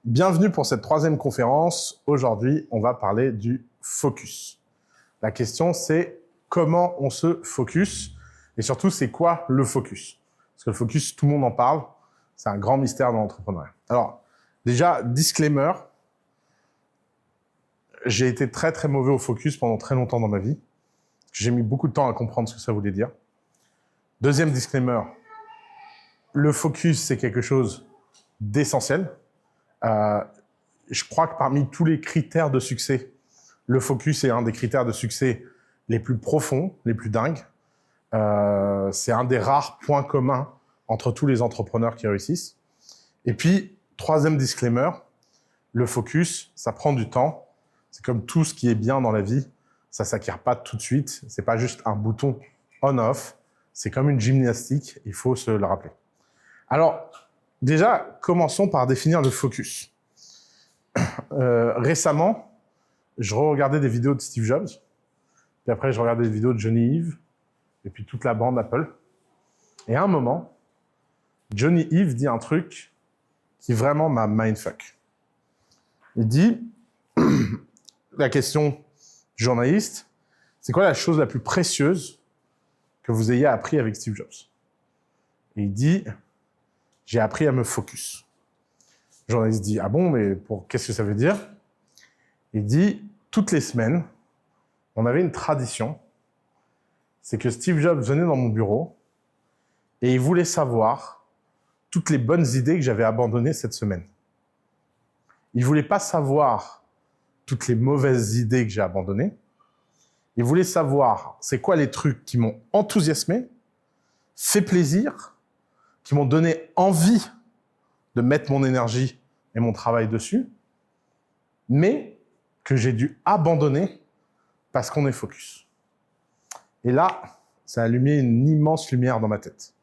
Bienvenue pour cette troisième conférence. Aujourd'hui, on va parler du focus. La question, c'est comment on se focus et surtout, c'est quoi le focus? Parce que le focus, tout le monde en parle. C'est un grand mystère dans l'entrepreneuriat. Alors, déjà, disclaimer, j'ai été très mauvais au focus pendant très longtemps dans ma vie. J'ai mis beaucoup de temps à comprendre ce que ça voulait dire. Deuxième disclaimer, le focus, c'est quelque chose d'essentiel. Je crois que parmi tous les critères de succès, le focus est un des critères de succès les plus profonds, les plus dingues. C'est un des rares points communs entre tous les entrepreneurs qui réussissent. Et puis, troisième disclaimer, le focus, ça prend du temps. C'est comme tout ce qui est bien dans la vie, ça s'acquiert pas tout de suite. C'est pas juste un bouton on/off. C'est comme une gymnastique, il faut se le rappeler. Alors, déjà, commençons par définir le focus. Récemment, je regardais des vidéos de Steve Jobs, puis après, je regardais des vidéos de Johnny Ive, et puis toute la bande Apple. Et à un moment, Johnny Ive dit un truc qui vraiment m'a mindfuck. Il dit, la question du journaliste, c'est quoi la chose la plus précieuse que vous ayez appris avec Steve Jobs? Et il dit, j'ai appris à me focus. Le journaliste dit, ah bon, mais qu'est-ce que ça veut dire? Il dit, toutes les semaines, on avait une tradition, c'est que Steve Jobs venait dans mon bureau et il voulait savoir toutes les bonnes idées que j'avais abandonnées cette semaine. Il voulait pas savoir toutes les mauvaises idées que j'ai abandonnées. Il voulait savoir c'est quoi les trucs qui m'ont enthousiasmé, fait plaisir, qui m'ont donné envie de mettre mon énergie et mon travail dessus, mais que j'ai dû abandonner parce qu'on est focus. Et là, ça a allumé une immense lumière dans ma tête.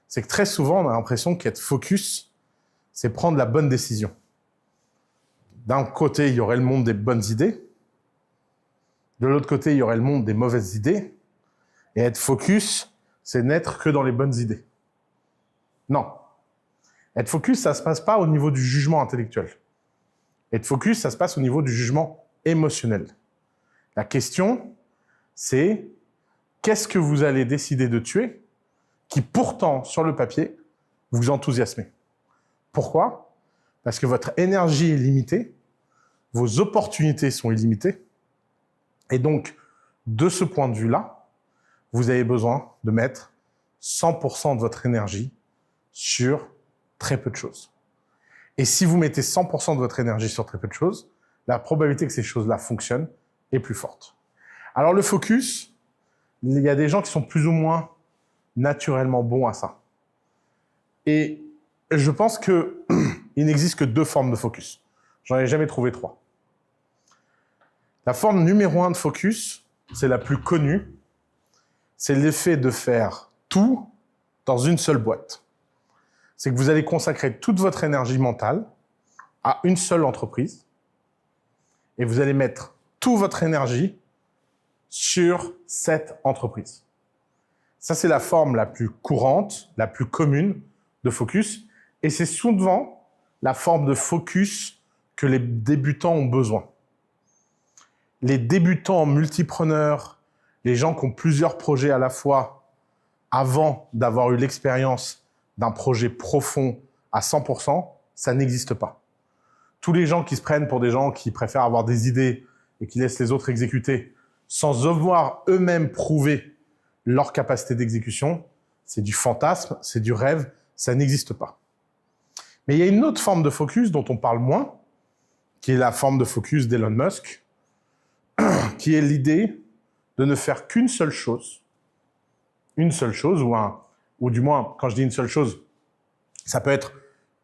C'est que très souvent, on a l'impression qu'être focus, c'est prendre la bonne décision. D'un côté, il y aurait le monde des bonnes idées. De l'autre côté, il y aurait le monde des mauvaises idées. Et être focus, c'est n'être que dans les bonnes idées. Non. Être focus, ça se passe pas au niveau du jugement intellectuel. Être focus, ça se passe au niveau du jugement émotionnel. La question, c'est qu'est-ce que vous allez décider de tuer qui pourtant, sur le papier, vous enthousiasmez. Pourquoi? Parce que votre énergie est limitée, vos opportunités sont illimitées, et donc, de ce point de vue-là, vous avez besoin de mettre 100% de votre énergie sur très peu de choses. Et si vous mettez 100% de votre énergie sur très peu de choses, la probabilité que ces choses-là fonctionnent est plus forte. Alors le focus, il y a des gens qui sont plus ou moins naturellement bons à ça. Et je pense qu'il n'existe que 2 formes de focus. J'en ai jamais trouvé 3. La forme numéro 1 de focus, c'est la plus connue, c'est l'effet de faire tout dans une seule boîte. C'est que vous allez consacrer toute votre énergie mentale à une seule entreprise et vous allez mettre toute votre énergie sur cette entreprise. Ça, c'est la forme la plus courante, la plus commune de focus et c'est souvent la forme de focus que les débutants ont besoin. Les débutants multipreneurs, les gens qui ont plusieurs projets à la fois avant d'avoir eu l'expérience d'un projet profond à 100%, ça n'existe pas. Tous les gens qui se prennent pour des gens qui préfèrent avoir des idées et qui laissent les autres exécuter sans avoir eux-mêmes prouvé leur capacité d'exécution, c'est du fantasme, c'est du rêve, ça n'existe pas. Mais il y a une autre forme de focus dont on parle moins, qui est la forme de focus d'Elon Musk, qui est l'idée de ne faire qu'une seule chose, ou du moins, quand je dis une seule chose, ça peut être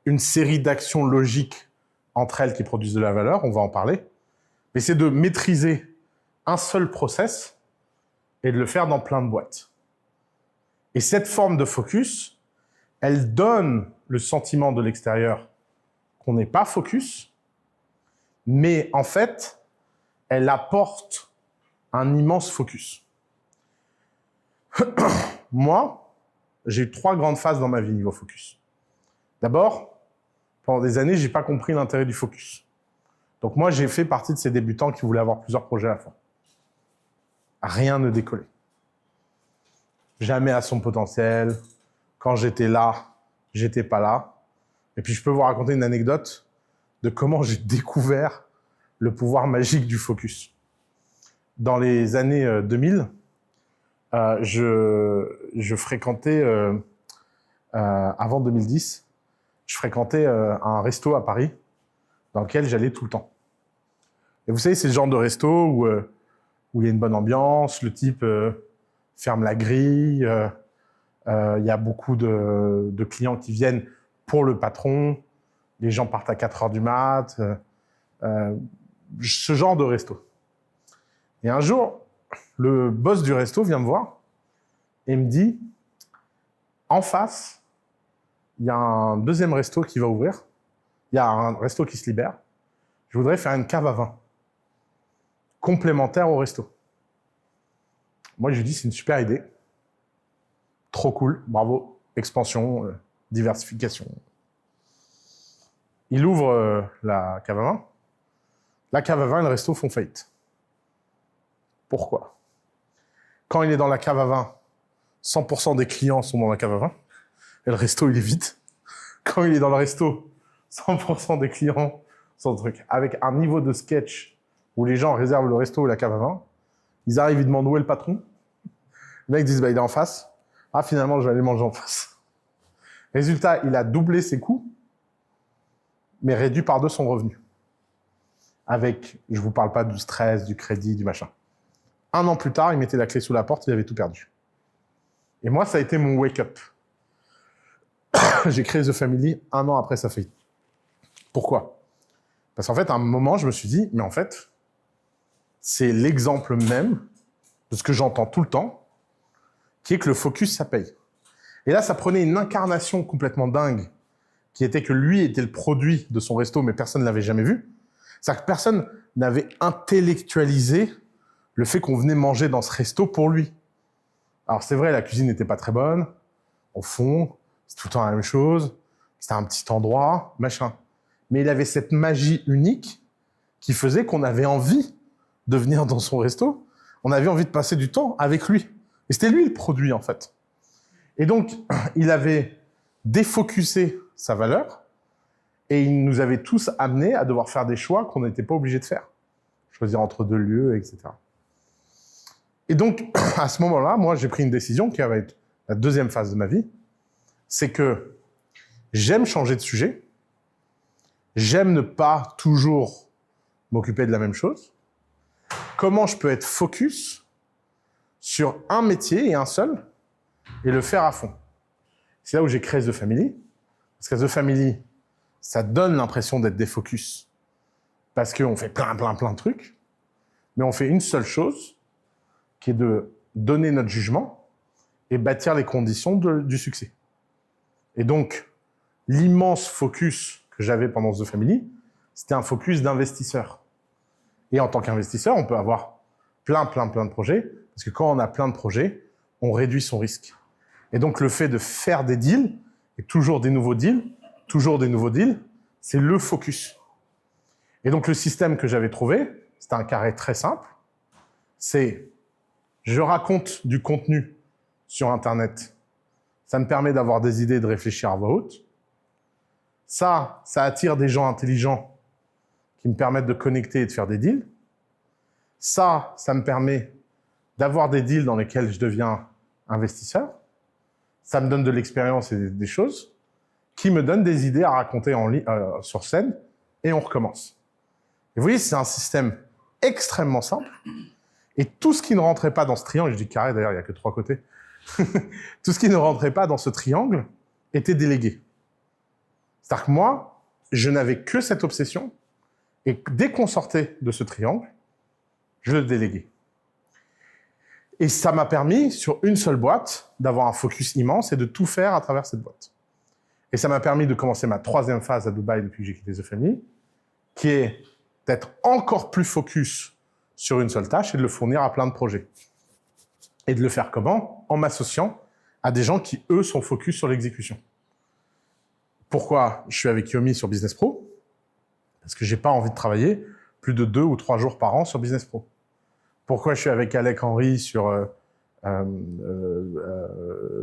une série d'actions logiques entre elles qui produisent de la valeur, on va en parler, mais c'est de maîtriser un seul process et de le faire dans plein de boîtes. Et cette forme de focus, elle donne le sentiment de l'extérieur qu'on n'est pas focus, mais en fait, elle apporte un immense focus. Moi, j'ai eu 3 grandes phases dans ma vie niveau focus. D'abord, pendant des années, j'ai pas compris l'intérêt du focus. Donc moi, j'ai fait partie de ces débutants qui voulaient avoir plusieurs projets à la fois. Rien ne décollait. Jamais à son potentiel. Quand j'étais là, j'étais pas là. Et puis je peux vous raconter une anecdote de comment j'ai découvert le pouvoir magique du focus. Dans les années 2000, je fréquentais, avant 2010, je fréquentais un resto à Paris dans lequel j'allais tout le temps. Et vous savez, c'est le genre de resto où il y a une bonne ambiance, le type ferme la grille, il y a beaucoup de clients qui viennent pour le patron, les gens partent à 4 heures du mat, ce genre de resto. Et un jour, le boss du resto vient me voir et me dit, en face, il y a un deuxième resto qui va ouvrir, il y a un resto qui se libère, je voudrais faire une cave à vin, complémentaire au resto. Moi, je lui dis, c'est une super idée, trop cool, bravo, expansion, diversification. Il ouvre la cave à vin. La cave à vin et le resto font faillite. Pourquoi? Quand il est dans la cave à vin, 100% des clients sont dans la cave à vin, et le resto, il est vide. Quand il est dans le resto, 100% des clients sont dans le truc. Avec un niveau de sketch où les gens réservent le resto ou la cave à vin, ils arrivent, ils demandent où est le patron. Le mec dit, bah, il est en face. Ah, finalement, je vais aller manger en face. Résultat, il a doublé ses coûts, mais réduit par 2 son revenu. Avec, je vous parle pas du stress, du crédit, du machin. 1 an plus tard, il mettait la clé sous la porte, il avait tout perdu. Et moi, ça a été mon wake-up. J'ai créé The Family 1 an après sa faillite. Pourquoi? Parce qu'en fait, à un moment, je me suis dit, mais en fait, c'est l'exemple même de ce que j'entends tout le temps, qui est que le focus, ça paye. Et là, ça prenait une incarnation complètement dingue, qui était que lui était le produit de son resto, mais personne ne l'avait jamais vu. C'est-à-dire que personne n'avait intellectualisé le fait qu'on venait manger dans ce resto pour lui. Alors c'est vrai, la cuisine n'était pas très bonne, au fond, c'est tout le temps la même chose, c'était un petit endroit, machin. Mais il avait cette magie unique qui faisait qu'on avait envie de venir dans son resto, on avait envie de passer du temps avec lui. Et c'était lui le produit, en fait. Et donc, il avait défocusé sa valeur, et il nous avait tous amenés à devoir faire des choix qu'on n'était pas obligés de faire. Choisir entre 2 lieux, etc. Et donc, à ce moment-là, moi, j'ai pris une décision qui va être la deuxième phase de ma vie, c'est que j'aime changer de sujet, j'aime ne pas toujours m'occuper de la même chose. Comment je peux être focus sur un métier et un seul, et le faire à fond? C'est là où j'ai créé The Family, parce que The Family, ça donne l'impression d'être des focus, parce qu'on fait plein de trucs, mais on fait une seule chose, qui est de donner notre jugement et bâtir les conditions du succès. Et donc, l'immense focus que j'avais pendant The Family, c'était un focus d'investisseur. Et en tant qu'investisseur, on peut avoir plein de projets, parce que quand on a plein de projets, on réduit son risque. Et donc, le fait de faire des deals, et toujours des nouveaux deals, c'est le focus. Et donc, le système que j'avais trouvé, c'était un carré très simple, c'est je raconte du contenu sur Internet, ça me permet d'avoir des idées, de réfléchir à voix haute. Ça attire des gens intelligents qui me permettent de connecter et de faire des deals. Ça me permet d'avoir des deals dans lesquels je deviens investisseur. Ça me donne de l'expérience et des choses qui me donnent des idées à raconter sur scène et on recommence. Et vous voyez, c'est un système extrêmement simple. Et tout ce qui ne rentrait pas dans ce triangle, je dis carré d'ailleurs, il n'y a que 3 côtés, tout ce qui ne rentrait pas dans ce triangle était délégué. C'est-à-dire que moi, je n'avais que cette obsession, et dès qu'on sortait de ce triangle, je le déléguais. Et ça m'a permis, sur une seule boîte, d'avoir un focus immense et de tout faire à travers cette boîte. Et ça m'a permis de commencer ma 3e phase à Dubaï depuis que j'ai quitté The Family, qui est d'être encore plus focus sur une seule tâche et de le fournir à plein de projets. Et de le faire comment? En m'associant à des gens qui, eux, sont focus sur l'exécution. Pourquoi je suis avec Yomi sur Business Pro? Parce que j'ai pas envie de travailler plus de 2 ou 3 jours par an sur Business Pro. Pourquoi je suis avec Alec Henry sur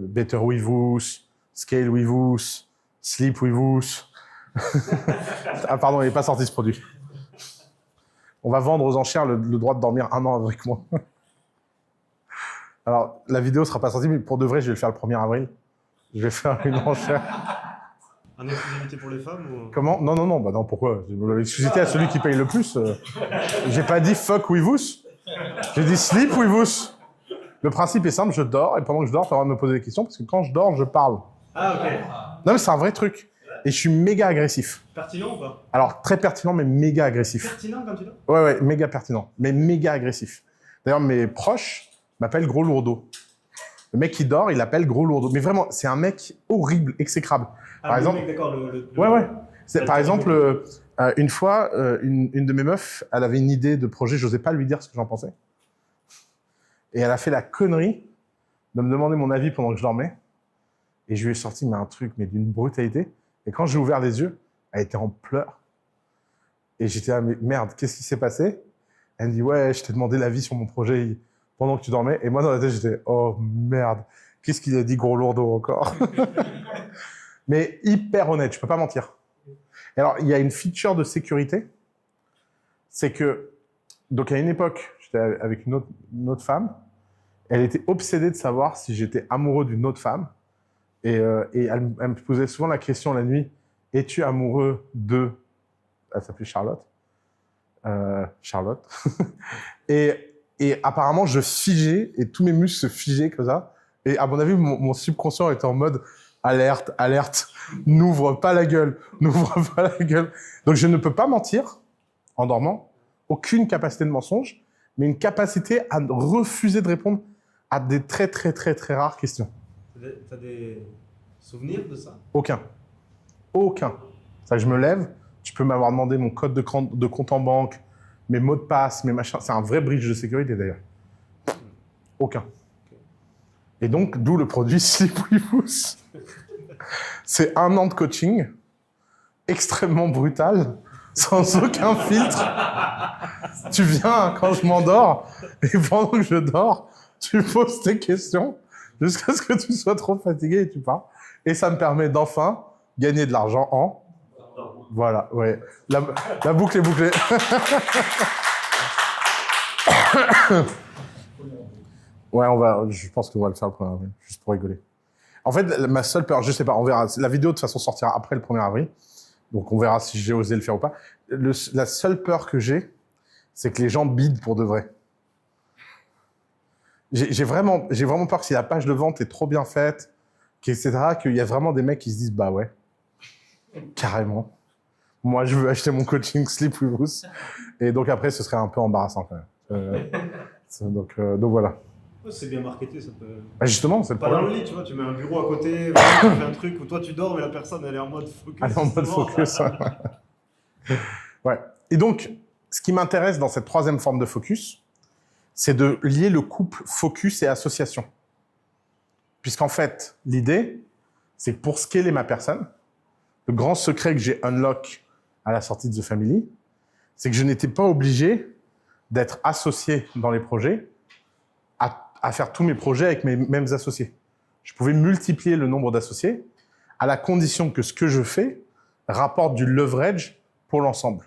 Better With Us, Scale With Us, Sleep With Us. Ah pardon, il n'est pas sorti ce produit. On va vendre aux enchères le droit de dormir 1 an avec moi. Alors, la vidéo sera pas sortie, mais pour de vrai, je vais le faire le 1er avril. Je vais faire une enchère. En exclusivité pour les femmes ou... Comment? Non, bah non, pourquoi? L'exclusivité à celui qui paye le plus. J'ai pas dit fuck with us. J'ai dit sleep with us. Le principe est simple, je dors, et pendant que je dors, tu as le droit de me poser des questions, parce que quand je dors, je parle. Ah, ok. Non, mais c'est un vrai truc. Et je suis méga agressif. Pertinent ou pas? Alors, très pertinent, mais méga agressif. Pertinent, comme tu dis? Ouais, méga pertinent, mais méga agressif. D'ailleurs, mes proches m'appellent Gros Lourdeau. Le mec qui dort, il l'appelle Gros Lourdeau. Mais vraiment, c'est un mec horrible, exécrable. Par exemple, mec, d'accord, ouais. Par exemple, une fois, une de mes meufs, elle avait une idée de projet, j'osais pas lui dire ce que j'en pensais. Et elle a fait la connerie de me demander mon avis pendant que je dormais. Et je lui ai sorti un truc, mais d'une brutalité. Et quand j'ai ouvert les yeux, elle était en pleurs. Et j'étais là, mais merde, qu'est-ce qui s'est passé? Elle me dit, ouais, je t'ai demandé l'avis sur mon projet pendant que tu dormais. Et moi, dans la tête, j'étais, oh merde, qu'est-ce qu'il a dit, Gros Lourdeau, encore? Mais hyper honnête, je peux pas mentir. Et alors, il y a une feature de sécurité, c'est que, donc à une époque, j'étais avec une autre femme, elle était obsédée de savoir si j'étais amoureux d'une autre femme, et elle me posait souvent la question la nuit, es-tu amoureux de... Elle s'appelait Charlotte. Charlotte. et apparemment, je figeais, et tous mes muscles se figeaient comme ça, et à mon avis, mon subconscient était en mode, alerte, alerte, n'ouvre pas la gueule, n'ouvre pas la gueule. Donc je ne peux pas mentir en dormant, aucune capacité de mensonge, mais une capacité à refuser de répondre à des très rares questions. T'as des souvenirs de ça? Aucun. Ça, je me lève, tu peux m'avoir demandé mon code de compte en banque, mes mots de passe, mes machins. C'est un vrai bridge de sécurité d'ailleurs. Aucun. Et donc, d'où le produit Sleep With Us. C'est 1 an de coaching, extrêmement brutal, sans aucun filtre. Tu viens quand je m'endors, et pendant que je dors, tu poses tes questions, jusqu'à ce que tu sois trop fatigué et tu pars. Et ça me permet d'enfin gagner de l'argent en... Voilà, ouais. La boucle est bouclée. Ouais, je pense qu'on va le faire le 1er avril, juste pour rigoler. En fait, ma seule peur, je sais pas, on verra. La vidéo, de toute façon, sortira après le 1er avril. Donc, on verra si j'ai osé le faire ou pas. La seule peur que j'ai, c'est que les gens bident pour de vrai. J'ai vraiment peur que si la page de vente est trop bien faite, etc., qu'il y a vraiment des mecs qui se disent, bah ouais, carrément. Moi, je veux acheter mon coaching Sleep With Us. Et donc, après, ce serait un peu embarrassant quand même. Donc voilà. C'est bien marketé, ça peut... Bah justement, c'est le pas problème. dans le lit, tu vois, tu mets un bureau à côté, tu fais un truc où toi tu dors, mais la personne, elle est en mode focus. Elle est en mode focus. Ouais. Et donc, ce qui m'intéresse dans cette 3e forme de focus, c'est de lier le couple focus et association. Puisqu'en fait, l'idée, c'est que pour scaler ma personne, le grand secret que j'ai unlock à la sortie de The Family, c'est que je n'étais pas obligé d'être associé dans les projets, à faire tous mes projets avec mes mêmes associés. Je pouvais multiplier le nombre d'associés à la condition que ce que je fais rapporte du leverage pour l'ensemble.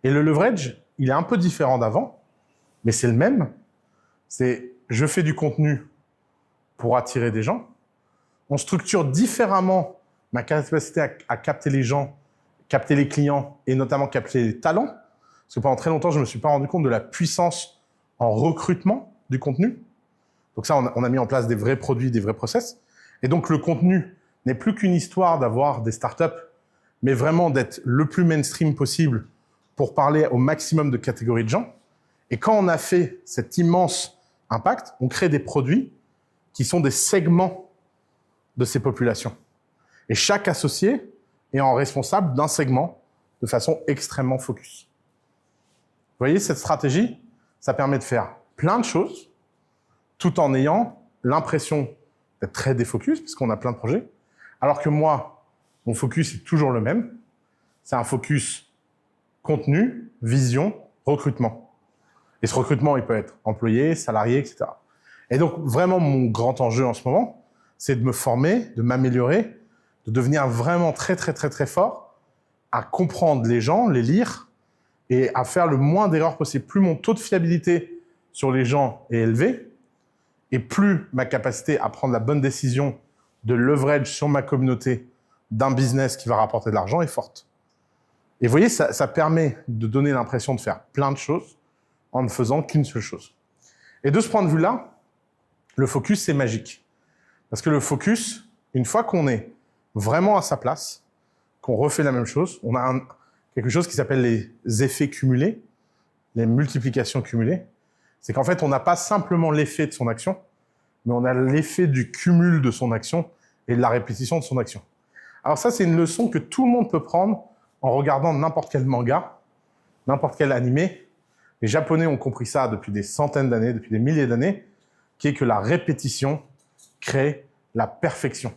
Et le leverage, il est un peu différent d'avant, mais c'est le même. C'est je fais du contenu pour attirer des gens. On structure différemment ma capacité à capter les gens, capter les clients et notamment capter les talents. Parce que pendant très longtemps, je ne me suis pas rendu compte de la puissance en recrutement du contenu. Donc ça, on a mis en place des vrais produits, des vrais process. Et donc, le contenu n'est plus qu'une histoire d'avoir des startups, mais vraiment d'être le plus mainstream possible pour parler au maximum de catégories de gens. Et quand on a fait cet immense impact, on crée des produits qui sont des segments de ces populations. Et chaque associé est en responsable d'un segment de façon extrêmement focus. Vous voyez, cette stratégie, ça permet de faire plein de choses, tout en ayant l'impression d'être très défocus, puisqu'on a plein de projets. Alors que moi, mon focus est toujours le même. C'est un focus contenu, vision, recrutement. Et ce recrutement, il peut être employé, salarié, etc. Et donc, vraiment, mon grand enjeu en ce moment, c'est de me former, de m'améliorer, de devenir vraiment très, très, très, très fort à comprendre les gens, les lire et à faire le moins d'erreurs possible. Plus mon taux de fiabilité sur les gens est élevé, et plus ma capacité à prendre la bonne décision de leverage sur ma communauté d'un business qui va rapporter de l'argent est forte. Et vous voyez, ça permet de donner l'impression de faire plein de choses en ne faisant qu'une seule chose. Et de ce point de vue-là, le focus, c'est magique. Parce que le focus, une fois qu'on est vraiment à sa place, qu'on refait la même chose, on a quelque chose qui s'appelle les effets cumulés, les multiplications cumulées. C'est qu'en fait, on n'a pas simplement l'effet de son action, mais on a l'effet du cumul de son action et de la répétition de son action. Alors ça, c'est une leçon que tout le monde peut prendre en regardant n'importe quel manga, n'importe quel animé. Les Japonais ont compris ça depuis des centaines d'années, depuis des milliers d'années, qui est que la répétition crée la perfection.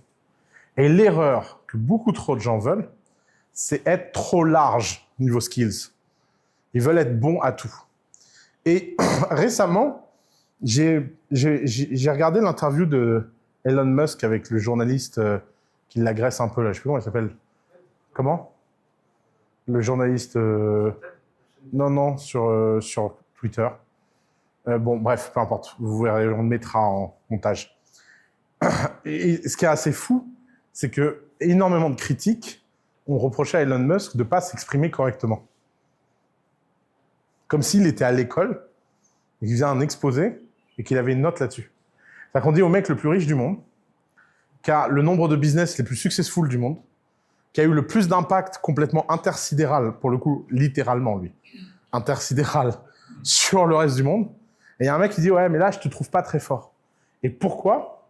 Et l'erreur que beaucoup trop de gens veulent, c'est être trop large niveau skills. Ils veulent être bons à tout. Et récemment, j'ai regardé l'interview de Elon Musk avec le journaliste qui l'agresse un peu, là, je sais plus comment il s'appelle. Comment? Le journaliste... Non, sur Twitter. Bon, bref, peu importe. Vous verrez, on le mettra en montage. Et ce qui est assez fou, c'est que énormément de critiques ont reproché à Elon Musk de ne pas s'exprimer correctement. Comme s'il était à l'école, et qu'il faisait un exposé, et qu'il avait une note là-dessus. C'est-à-dire qu'on dit au mec le plus riche du monde, qui a le nombre de business les plus successful du monde, qui a eu le plus d'impact complètement intersidéral, pour le coup, littéralement, lui, intersidéral, sur le reste du monde. Et il y a un mec qui dit « Ouais, mais là, je te trouve pas très fort. » Et pourquoi?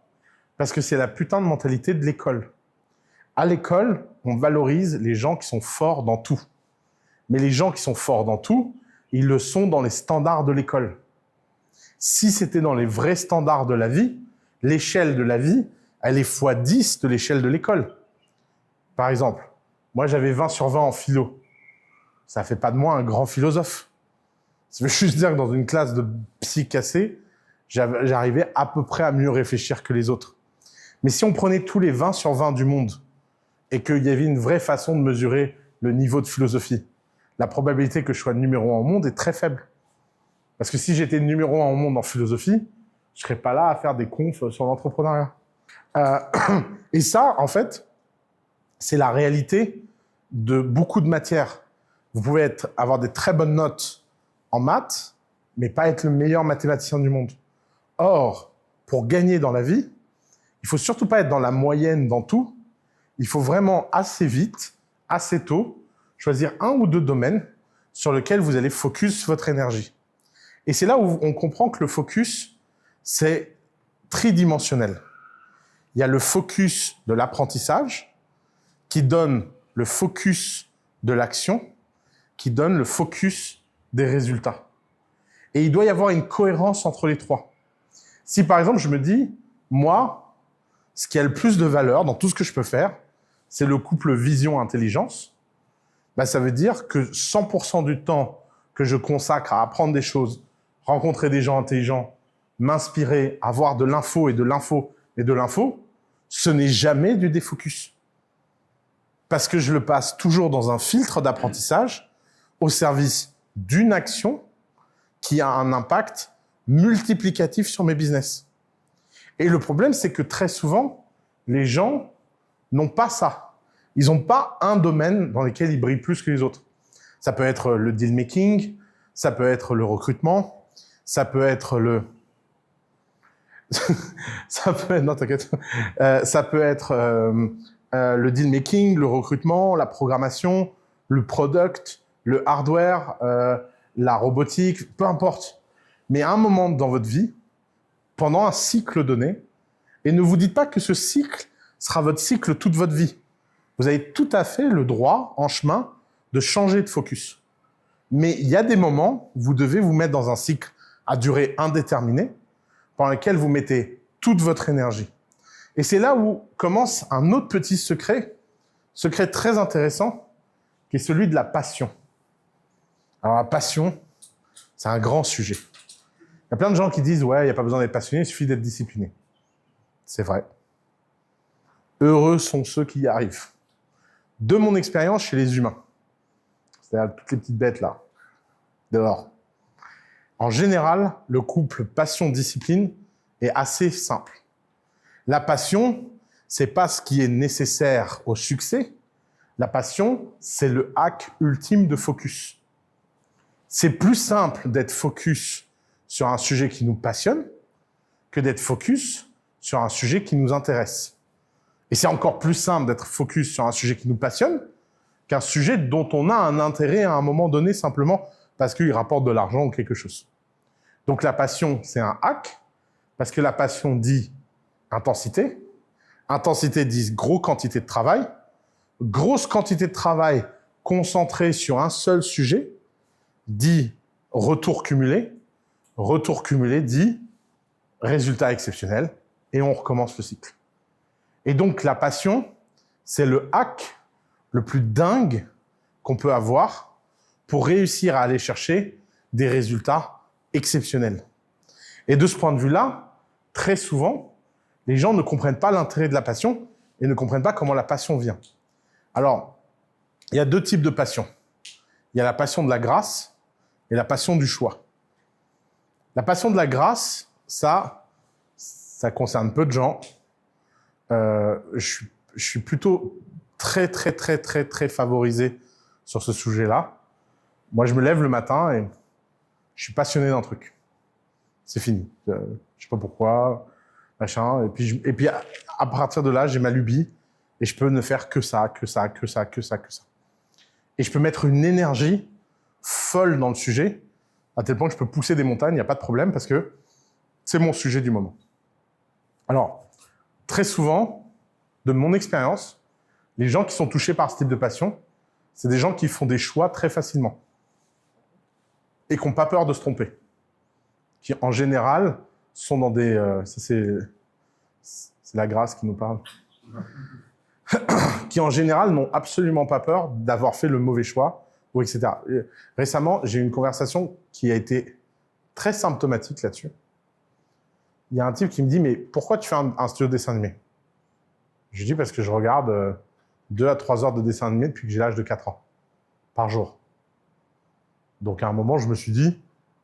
Parce que c'est la putain de mentalité de l'école. À l'école, on valorise les gens qui sont forts dans tout. Mais les gens qui sont forts dans tout, ils le sont dans les standards de l'école. Si c'était dans les vrais standards de la vie, l'échelle de la vie, elle est x10 de l'échelle de l'école. Par exemple, moi j'avais 20 sur 20 en philo. Ça fait pas de moi un grand philosophe. Ça veut juste dire que dans une classe de psy cassé, j'arrivais à peu près à mieux réfléchir que les autres. Mais si on prenait tous les 20 sur 20 du monde et qu'il y avait une vraie façon de mesurer le niveau de philosophie, la probabilité que je sois numéro 1 au monde est très faible. Parce que si j'étais numéro 1 au monde en philosophie, je serais pas là à faire des confs sur l'entrepreneuriat. Et ça, en fait, c'est la réalité de beaucoup de matières. Vous pouvez avoir des très bonnes notes en maths, mais pas être le meilleur mathématicien du monde. Or, pour gagner dans la vie, il faut surtout pas être dans la moyenne dans tout. Il faut vraiment assez vite, assez tôt, choisir un ou deux domaines sur lesquels vous allez focus votre énergie. Et c'est là où on comprend que le focus, c'est tridimensionnel. Il y a le focus de l'apprentissage qui donne le focus de l'action, qui donne le focus des résultats. Et il doit y avoir une cohérence entre les trois. Si par exemple je me dis, moi, ce qui a le plus de valeur dans tout ce que je peux faire, c'est le couple vision-intelligence, bah, ça veut dire que 100% du temps que je consacre à apprendre des choses, rencontrer des gens intelligents, m'inspirer, avoir de l'info et de l'info et de l'info, ce n'est jamais du défocus. Parce que je le passe toujours dans un filtre d'apprentissage au service d'une action qui a un impact multiplicatif sur mes business. Et le problème, c'est que très souvent, les gens n'ont pas ça. Ils n'ont pas un domaine dans lequel ils brillent plus que les autres. Ça peut être le deal making, ça peut être le recrutement, ça peut être le... ça peut être... Non, t'inquiète. Ça peut être le deal making, le recrutement, la programmation, le product, le hardware, la robotique, peu importe. Mais à un moment dans votre vie, pendant un cycle donné, et ne vous dites pas que ce cycle sera votre cycle toute votre vie. Vous avez tout à fait le droit, en chemin, de changer de focus. Mais il y a des moments où vous devez vous mettre dans un cycle à durée indéterminée, pendant lequel vous mettez toute votre énergie. Et c'est là où commence un autre petit secret secret très intéressant, qui est celui de la passion. Alors la passion, c'est un grand sujet. Il y a plein de gens qui disent « Ouais, il n'y a pas besoin d'être passionné, il suffit d'être discipliné. » C'est vrai. Heureux sont ceux qui y arrivent. De mon expérience chez les humains, c'est-à-dire toutes les petites bêtes là, dehors. En général, le couple passion-discipline est assez simple. La passion, c'est pas ce qui est nécessaire au succès. La passion, c'est le hack ultime de focus. C'est plus simple d'être focus sur un sujet qui nous passionne que d'être focus sur un sujet qui nous intéresse. Et c'est encore plus simple d'être focus sur un sujet qui nous passionne qu'un sujet dont on a un intérêt à un moment donné simplement parce qu'il rapporte de l'argent ou quelque chose. Donc la passion, c'est un hack, parce que la passion dit intensité. Intensité dit grosse quantité de travail. Grosse quantité de travail concentrée sur un seul sujet dit retour cumulé. Retour cumulé dit résultat exceptionnel. Et on recommence le cycle. Et donc la passion, c'est le hack le plus dingue qu'on peut avoir pour réussir à aller chercher des résultats exceptionnels. Et de ce point de vue-là, très souvent, les gens ne comprennent pas l'intérêt de la passion et ne comprennent pas comment la passion vient. Alors, il y a deux types de passion. Il y a la passion de la grâce et la passion du choix. La passion de la grâce, ça concerne peu de gens. Je suis plutôt très favorisé sur ce sujet-là. Moi, je me lève le matin et je suis passionné d'un truc. C'est fini. Je sais pas pourquoi, machin. Et puis à partir de là, j'ai ma lubie et je peux ne faire que ça. Et je peux mettre une énergie folle dans le sujet, à tel point que je peux pousser des montagnes, il n'y a pas de problème, parce que c'est mon sujet du moment. Alors, très souvent, de mon expérience, les gens qui sont touchés par ce type de passion, c'est des gens qui font des choix très facilement et qui n'ont pas peur de se tromper. Qui, en général, sont dans des... ça, c'est la grâce qui nous parle. Qui, en général, n'ont absolument pas peur d'avoir fait le mauvais choix, ou etc. Récemment, j'ai eu une conversation qui a été très symptomatique là-dessus. Il y a un type qui me dit « Mais pourquoi tu fais un studio de dessin animé ?» Je lui dis « Parce que je regarde 2 à 3 heures de dessin animé depuis que j'ai l'âge de 4 ans, par jour. » Donc, à un moment, je me suis dit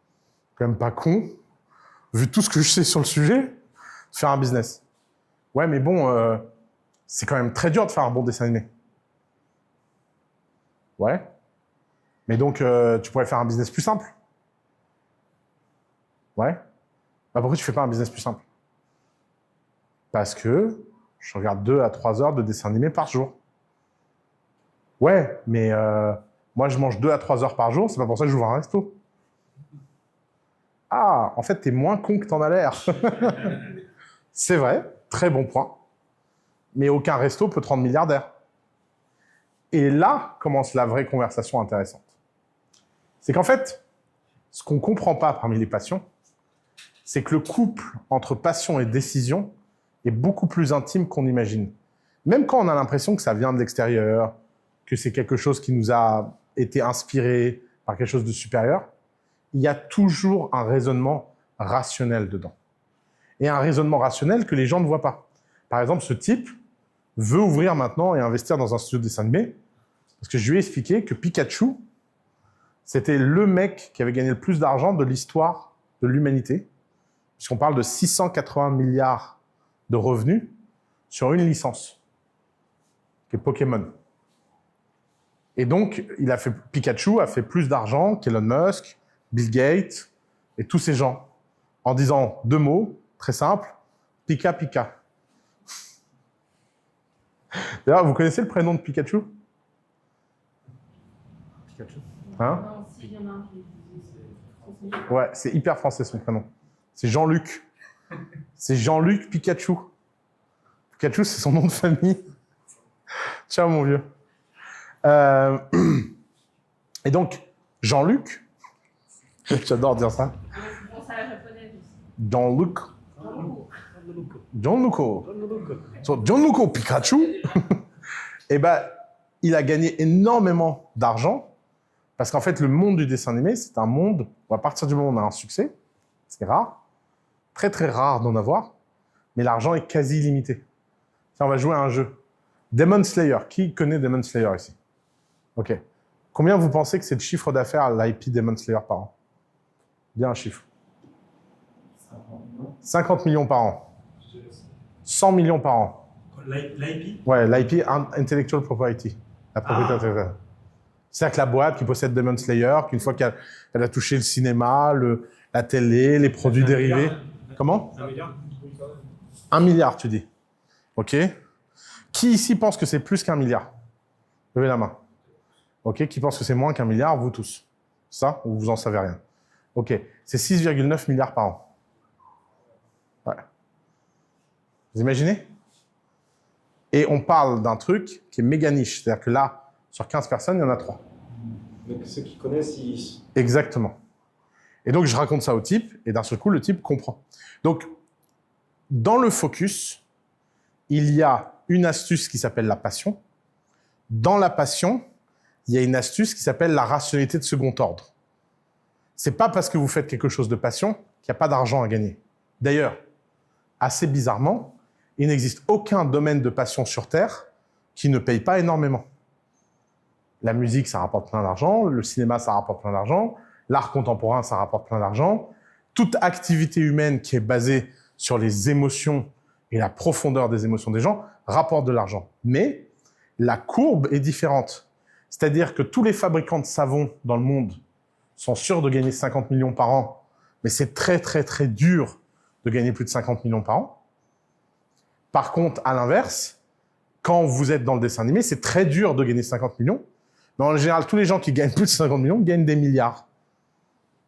« Quand même pas con, vu tout ce que je sais sur le sujet, faire un business. » Ouais, mais bon, c'est quand même très dur de faire un bon dessin animé. Ouais. Mais donc, tu pourrais faire un business plus simple. Ouais. Bah, pourquoi tu fais pas un business plus simple? Parce que je regarde 2 à 3 heures de dessin animé par jour. Ouais, mais moi, je mange 2 à 3 heures par jour, c'est pas pour ça que j'ouvre un resto. Ah, en fait, t'es moins con que t'en as l'air. C'est vrai, très bon point. Mais aucun resto peut te rendre milliardaire. Et là commence la vraie conversation intéressante. C'est qu'en fait, ce qu'on ne comprend pas parmi les passions, c'est que le couple entre passion et décision est beaucoup plus intime qu'on imagine. Même quand on a l'impression que ça vient de l'extérieur, que c'est quelque chose qui nous a été inspiré par quelque chose de supérieur, il y a toujours un raisonnement rationnel dedans. Et un raisonnement rationnel que les gens ne voient pas. Par exemple, ce type veut ouvrir maintenant et investir dans un studio de dessin animé, parce que je lui ai expliqué que Pikachu, c'était le mec qui avait gagné le plus d'argent de l'histoire de l'humanité, puisqu'on parle de 680 milliards de revenus sur une licence, qui est Pokémon. Et donc, Pikachu a fait plus d'argent qu'Elon Musk, Bill Gates et tous ces gens, en disant 2 mots, très simples, Pika Pika. D'ailleurs, vous connaissez le prénom de Pikachu? Pikachu. Hein? Non, si, il y en a un qui... Ouais, c'est hyper français son prénom. C'est Jean-Luc. C'est Jean-Luc Pikachu. Pikachu, c'est son nom de famille. Ciao, mon vieux. Et donc, Jean-Luc, j'adore dire ça. Bon, c'est à la japonaise aussi. Jean-Luc. Gianluco. So, Gianluco Pikachu, eh ben, il a gagné énormément d'argent parce qu'en fait, le monde du dessin animé, c'est un monde où à partir du moment où on a un succès, c'est rare, très très rare d'en avoir, mais l'argent est quasi illimité. Tiens, on va jouer à un jeu. Demon Slayer. Qui connaît Demon Slayer ici? Ok. Combien vous pensez que c'est le chiffre d'affaires à l'IP Demon Slayer par an? Bien un chiffre. 50 millions par an. 100 millions par an. L'IP? Ouais, l'IP, Intellectual Property. La propriété intellectuelle. C'est-à-dire que la boîte qui possède Demon Slayer, qu'une fois qu'elle a touché le cinéma, la télé, les produits dérivés... Comment? 1 milliard? 1 milliard, tu dis. Ok. Qui ici pense que c'est plus qu'1 milliard? Levez la main. Ok. Qui pense que c'est moins qu'1 milliard? Vous tous. Ça? Ou vous en savez rien? Ok. C'est 6,9 milliards par an. Ouais. Vous imaginez? Et on parle d'un truc qui est méga niche. C'est-à-dire que là, sur 15 personnes, il y en a 3. Donc ceux qui connaissent, ils... Exactement. Et donc, je raconte ça au type, et d'un seul coup, le type comprend. Donc, dans le focus, il y a une astuce qui s'appelle la passion. Dans la passion, il y a une astuce qui s'appelle la rationalité de second ordre. C'est pas parce que vous faites quelque chose de passion qu'il n'y a pas d'argent à gagner. D'ailleurs, assez bizarrement, il n'existe aucun domaine de passion sur Terre qui ne paye pas énormément. La musique, ça rapporte plein d'argent. Le cinéma, ça rapporte plein d'argent. L'art contemporain, ça rapporte plein d'argent. Toute activité humaine qui est basée sur les émotions et la profondeur des émotions des gens rapporte de l'argent. Mais la courbe est différente. C'est-à-dire que tous les fabricants de savon dans le monde sont sûrs de gagner 50 millions par an, mais c'est très, très, très dur de gagner plus de 50 millions par an. Par contre, à l'inverse, quand vous êtes dans le dessin animé, c'est très dur de gagner 50 millions. Mais en général, tous les gens qui gagnent plus de 50 millions gagnent des milliards.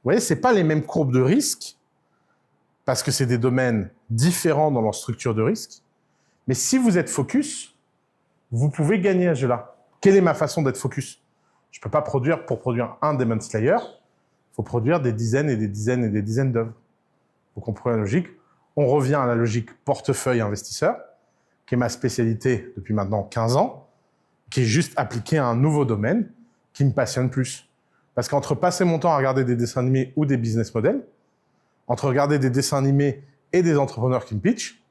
Vous voyez, c'est pas les mêmes courbes de risque, parce que c'est des domaines différents dans leur structure de risque. Mais si vous êtes focus, vous pouvez gagner à ce jeu-là. Quelle est ma façon d'être focus? Je peux pas produire pour produire un Demon Slayer. Il faut produire des dizaines et des dizaines et des dizaines d'œuvres. Vous comprenez la logique? On revient à la logique portefeuille investisseur, qui est ma spécialité depuis maintenant 15 ans, qui est juste appliquée à un nouveau domaine qui me passionne plus. Parce qu'entre passer mon temps à regarder des dessins animés ou des business models, entre regarder des dessins animés et des entrepreneurs qui me pitchent,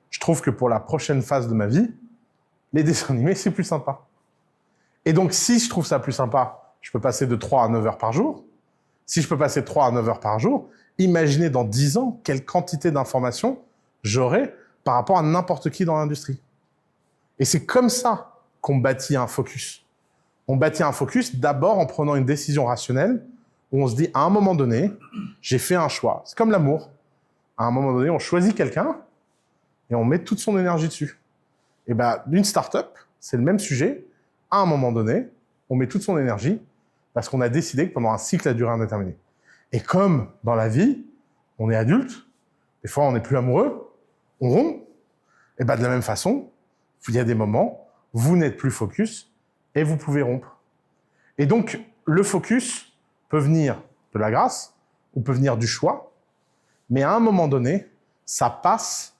je trouve que pour la prochaine phase de ma vie, les dessins animés, c'est plus sympa. Et donc, si je trouve ça plus sympa, je peux passer de 3 à 9 heures par jour. Si je peux passer de 3 à 9 heures par jour, imaginez dans 10 ans quelle quantité d'informations j'aurai par rapport à n'importe qui dans l'industrie. Et c'est comme ça qu'on bâtit un focus. On bâtit un focus d'abord en prenant une décision rationnelle où on se dit, à un moment donné, j'ai fait un choix. C'est comme l'amour. À un moment donné, on choisit quelqu'un et on met toute son énergie dessus. Et ben, d'une start-up, c'est le même sujet. À un moment donné, on met toute son énergie parce qu'on a décidé que pendant un cycle à durée indéterminée. Et comme dans la vie, on est adulte, des fois on n'est plus amoureux, on rompt. Et ben, de la même façon, il y a des moments, vous n'êtes plus focus et vous pouvez rompre. Et donc, le focus peut venir de la grâce ou peut venir du choix, mais à un moment donné, ça passe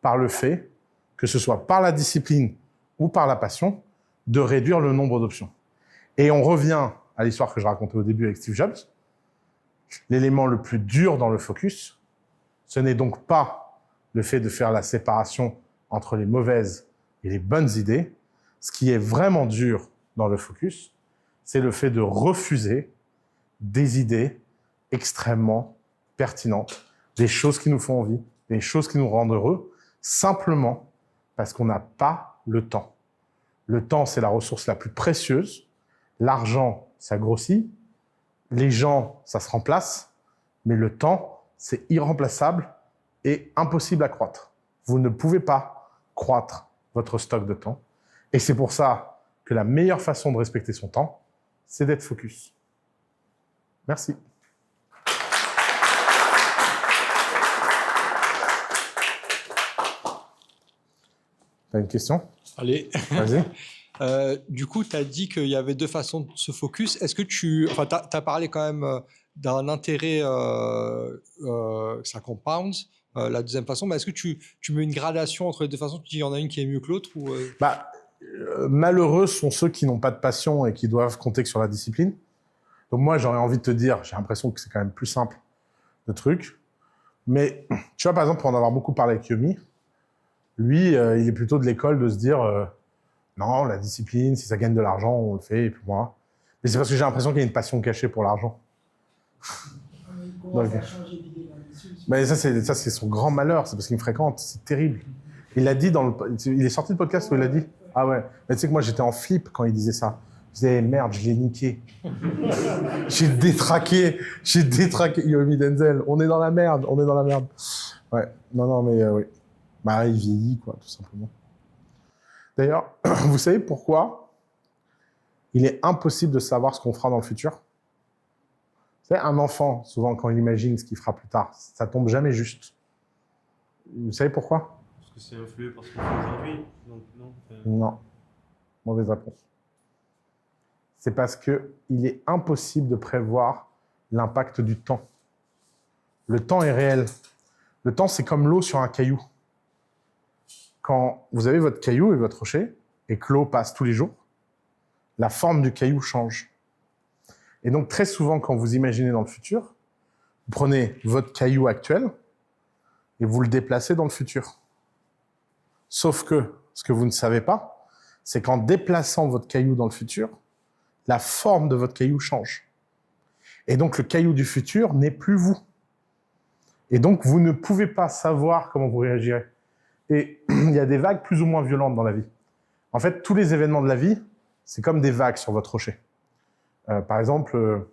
par le fait, que ce soit par la discipline ou par la passion, de réduire le nombre d'options. Et on revient à l'histoire que je racontais au début avec Steve Jobs. L'élément le plus dur dans le focus, ce n'est donc pas le fait de faire la séparation entre les mauvaises et les bonnes idées. Ce qui est vraiment dur dans le focus, c'est le fait de refuser des idées extrêmement pertinentes, des choses qui nous font envie, des choses qui nous rendent heureux, simplement parce qu'on n'a pas le temps. Le temps, c'est la ressource la plus précieuse. L'argent, ça grossit. Les gens, ça se remplace. Mais le temps, c'est irremplaçable et impossible à croître. Vous ne pouvez pas croître votre stock de temps. Et c'est pour ça que la meilleure façon de respecter son temps, c'est d'être focus. Merci. T'as une question? Allez. Vas-y. Du coup, tu as dit qu'il y avait deux façons de se focus. Est-ce que tu as parlé quand même d'un intérêt, ça compound, la deuxième façon, mais est-ce que tu mets une gradation entre les deux façons? Tu dis qu'il y en a une qui est mieux que l'autre ou Bah, malheureux sont ceux qui n'ont pas de passion et qui doivent compter que sur la discipline. Donc moi, j'aurais envie de te dire, j'ai l'impression que c'est quand même plus simple, le truc. Mais tu vois, par exemple, pour en avoir beaucoup parlé avec Yomi, lui, il est plutôt de l'école de se dire non, la discipline, si ça gagne de l'argent, on le fait, et puis moi. Mais c'est parce que j'ai l'impression qu'il y a une passion cachée pour l'argent. Il commence Donc, à changer d'idée là-dessus. mais ça, c'est son grand malheur, c'est parce qu'il me fréquente, c'est terrible. Il l'a dit il est sorti de podcast où il l'a dit. Ah ouais. Mais tu sais que moi, j'étais en flip quand il disait ça. Je disais, merde, je l'ai niqué. j'ai détraqué Yomi Denzel. On est dans la merde. Ouais. Non, mais oui. Bah, il vieillit, quoi, tout simplement. D'ailleurs, vous savez pourquoi il est impossible de savoir ce qu'on fera dans le futur? Vous savez, un enfant, souvent, quand il imagine ce qu'il fera plus tard, ça tombe jamais juste. Vous savez pourquoi? Parce que c'est influé par ce qu'on fait aujourd'hui. Donc, non. Non. Mauvaise réponse. C'est parce qu'il est impossible de prévoir l'impact du temps. Le temps est réel. Le temps, c'est comme l'eau sur un caillou. Quand vous avez votre caillou et votre rocher, et que l'eau passe tous les jours, la forme du caillou change. Et donc, très souvent, quand vous imaginez dans le futur, vous prenez votre caillou actuel et vous le déplacez dans le futur. Sauf que, ce que vous ne savez pas, c'est qu'en déplaçant votre caillou dans le futur, la forme de votre caillou change. Et donc, le caillou du futur n'est plus vous. Et donc, vous ne pouvez pas savoir comment vous réagirez. Et il y a des vagues plus ou moins violentes dans la vie. En fait, tous les événements de la vie, c'est comme des vagues sur votre rocher. Par exemple,